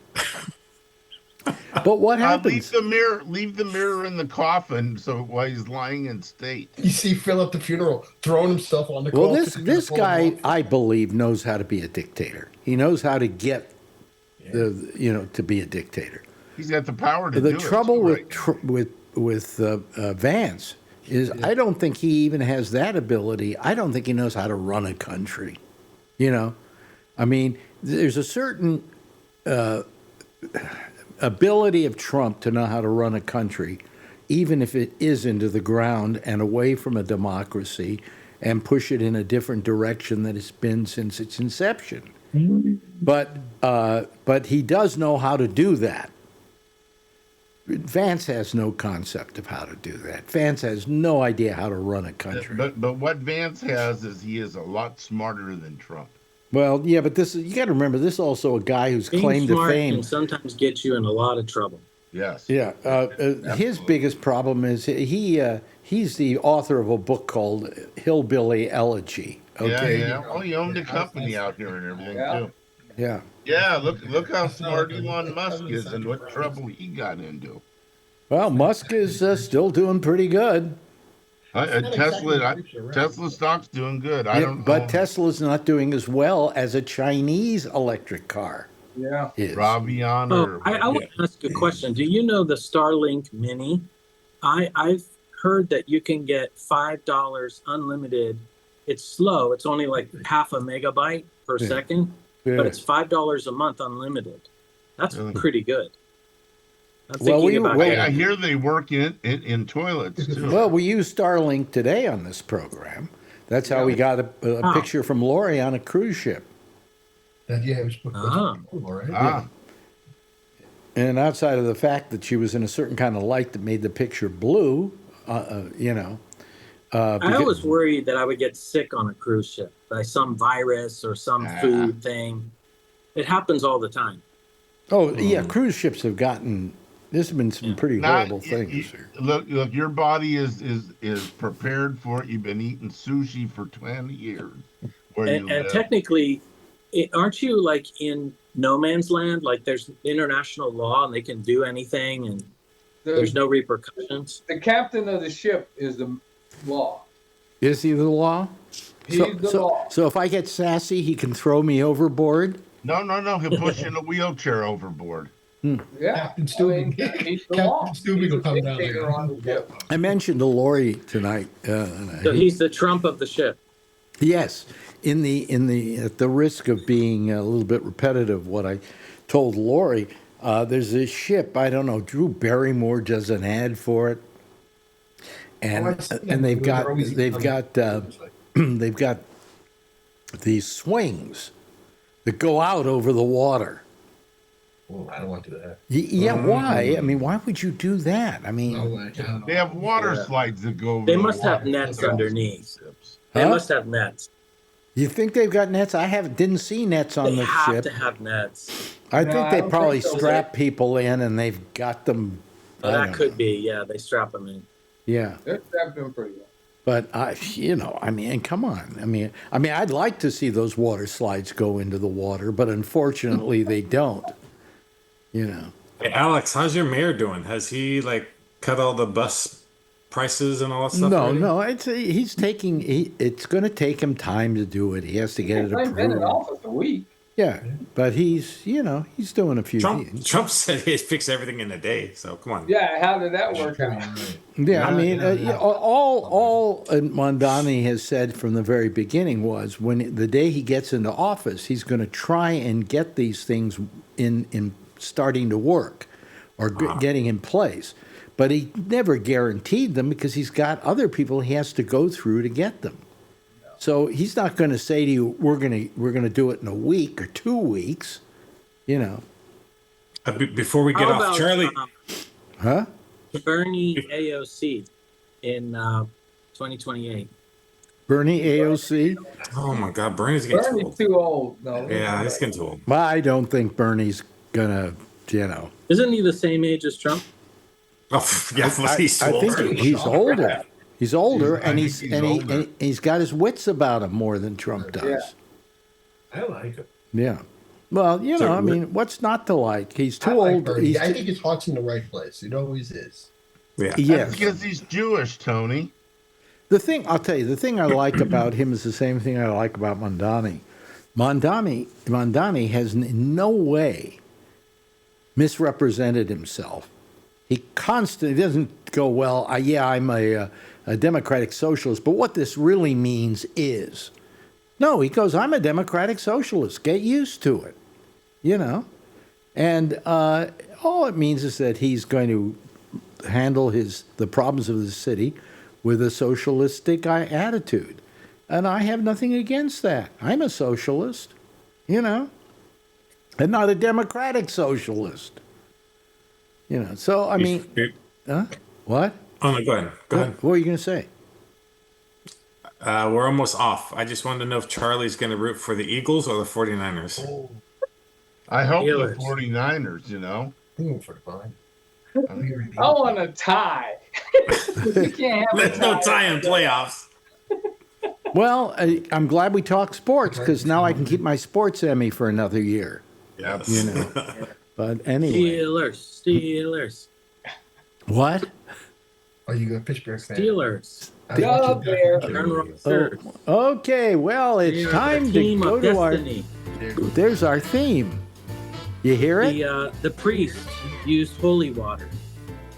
But what happens? Leave the mirror in the coffin so while he's lying in state. You see Phil at the funeral throwing himself on the Well, coffin. this guy, I believe, knows how to be a dictator. He knows how to get to be a dictator. He's got the power to do The it. trouble Right. with Vance is I don't think he even has that ability. I don't think he knows how to run a country. You know, I mean, there's a certain ability of Trump to know how to run a country, even if it is into the ground and away from a democracy, and push it in a different direction than it's been since its inception. But he does know how to do that. Vance has no concept of how to do that. Vance has no idea how to run a country. But what Vance has is he is a lot smarter than Trump. Well, yeah, but you got to remember, this is also a guy who's Being claimed to smart fame. can sometimes get you in a lot of trouble. Yes. Yeah, his biggest problem is he's the author of a book called Hillbilly Elegy. Okay. Yeah. Oh, he owned a company out here and everything too. Yeah. Yeah. Look how smart Elon Musk is and what trouble he got into. Well, Musk is still doing pretty good. Tesla stock's doing good. I don't know. But Tesla's not doing as well as a Chinese electric car Yeah. is. Ravian or I want to ask a question. Do you know the Starlink Mini? I've heard that you can get $5 unlimited. It's slow. It's only like half a megabyte per second, Yeah. but it's $5 a month unlimited. That's pretty good. I'm Well, thinking about I hear they work in toilets too. Well, we use Starlink today on this program. That's how we got a picture from Lori on a cruise ship. It was Ah. right? And outside of the fact that she was in a certain kind of light that made the picture blue, I was worried that I would get sick on a cruise ship by some virus or some food thing. It happens all the time. Oh, yeah, cruise ships have gotten. There's been some pretty horrible things. Look, your body is prepared for it. You've been eating sushi for 20 years. And technically, aren't you like in no man's land? Like there's international law and they can do anything and there's no repercussions. The captain of the ship is the law. Is he the law? He's the law. So if I get sassy, he can throw me overboard? No. He'll push you in a wheelchair overboard. Yeah. Captain Stubing. He's the law. Captain Stubing will come down Dictator there. on the ship. I mentioned to Lori tonight. So he's the Trump of the ship. Yes, at the risk of being a little bit repetitive, what I told Lori, there's this ship. I don't know. Drew Barrymore does an ad for it, and they've got they've got these swings that go out over the water. Well, I don't want to do that. Yeah, why? I mean, why would you do that? I mean, They have water slides that go over They the must have water. nets underneath. They Huh? must have nets. You think they've got nets? Didn't see nets on They the have ship. to have nets. I No, think I they don't probably think so. strap people in, and they've got them. Oh, I that don't could know. be. Yeah, they strap them in. Yeah, They're strapped pretty well. but I mean, come on. I mean, I'd like to see those water slides go into the water, but unfortunately, they don't. You know. Hey, Alex, how's your mayor doing? Has he like cut all the bus prices and all that stuff? already? No. He's taking. It's going to take him time to do it. He has to get it They've been in approved. office a week. Yeah, but he's doing a few things. Trump said he'd fix everything in a day. So come on. Yeah, how did that work out? Yeah, I mean, all Mondani has said from the very beginning was when the day he gets into office, he's going to try and get these things in starting to work or getting in place. But he never guaranteed them because he's got other people he has to go through to get them. So he's not going to say to you, "We're going to do it in a week or 2 weeks," you know. Before we get How off, about, Charlie. Huh? Bernie AOC in 2028. Bernie AOC? Oh my God, Bernie's getting too Bernie's old. too old. No. Yeah, he's getting too old. Well, I don't think Bernie's going to, Isn't he the same age as Trump? Oh, yeah, he's too I old. think he's older. He's older, I and think he's older. and he's got his wits about him more than Trump does. I like him. Yeah. Well, you know, So I mean, what's not to like? He's too I like old. Bernie. I think his heart's in the right place. It always is. Yeah. Yes. Because he's Jewish, Tony. I'll tell you, the thing I like about him is the same thing I like about Mondani. Mondani has in no way misrepresented himself. He constantly doesn't go, well, I'm a democratic socialist, but what this really means is. No, he goes, I'm a democratic socialist. Get used to it, you know. And all it means is that he's going to handle the problems of the city with a socialistic attitude. And I have nothing against that. I'm a socialist, you know, and not a democratic socialist. You know, so, I mean, what? Oh, no, go ahead. Go ahead. What are you going to say? We're almost off. I just wanted to know if Charlie's going to root for the Eagles or the 49ers. I hope Steelers. the 49ers, you know. I'm going for the fine. I want a tie. You can't have a There's no tie in playoffs. Well, I'm glad we talked sports because now I can keep my sports Emmy for another year. Yes. You know. But anyway. Steelers. What? Are you a Pittsburgh fan? Steelers. Go there. Turn wrong third. Okay, well, it's They are time the to team go of to our. destiny. There's our theme. You hear it? The priest used holy water,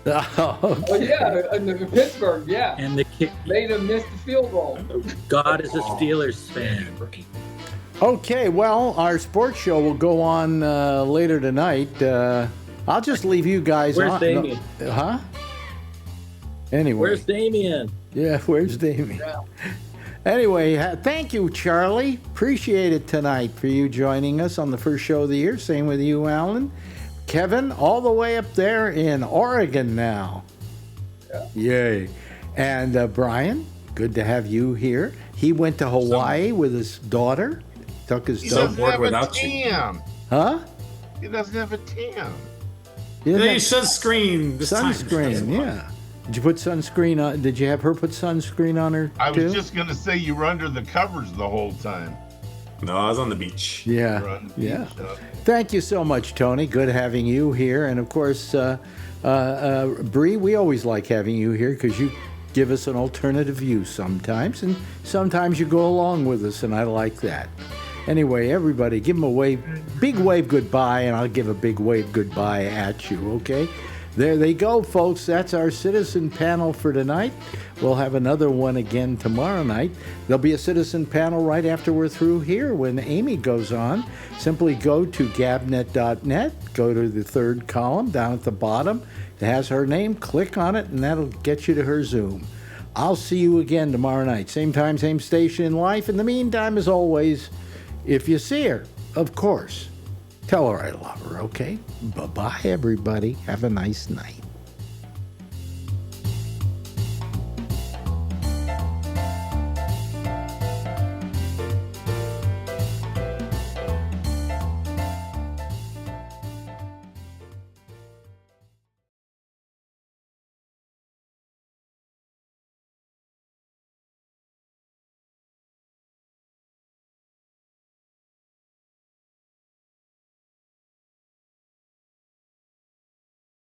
Oh, Oh yeah, in Pittsburgh, yeah. and the kick. Made him miss the field goal. God is a Steelers fan. okay, well, our sports show will go on later tonight. I'll just leave you guys Where's on. Damien? Huh? Anyway. Where's Damien? Yeah, where's Damien? Anyway, thank you, Charlie. Appreciate it tonight for you joining us on the first show of the year. Same with you, Alan. Kevin, all the way up there in Oregon now. Yeah. Yay. And Brian, good to have you here. He went to Hawaii with his daughter. Took his He daughter. doesn't have a without you. tan. Huh? He doesn't have a tan. You They didn't have sunscreen this time. sunscreen, yeah. Did you put sunscreen on? Did you have her put sunscreen on her I too? was just going to say you were under the covers the whole time. No, I was on the beach. You were Yeah, on the yeah. beach, Thank you so much, Tony. Good having you here. And of course, Bree, we always like having you here because you give us an alternative view sometimes. And sometimes you go along with us, and I like that. Anyway, everybody, give them a wave, big wave goodbye, and I'll give a big wave goodbye at you, okay? There they go, folks. That's our citizen panel for tonight. We'll have another one again tomorrow night. There'll be a citizen panel right after we're through here when Amy goes on. Simply go to gabnet.net, go to the third column down at the bottom. It has her name. Click on it, and that'll get you to her Zoom. I'll see you again tomorrow night. Same time, same station in life. In the meantime, as always, if you see her, of course, tell her I love her, okay? Bye-bye, everybody. Have a nice night.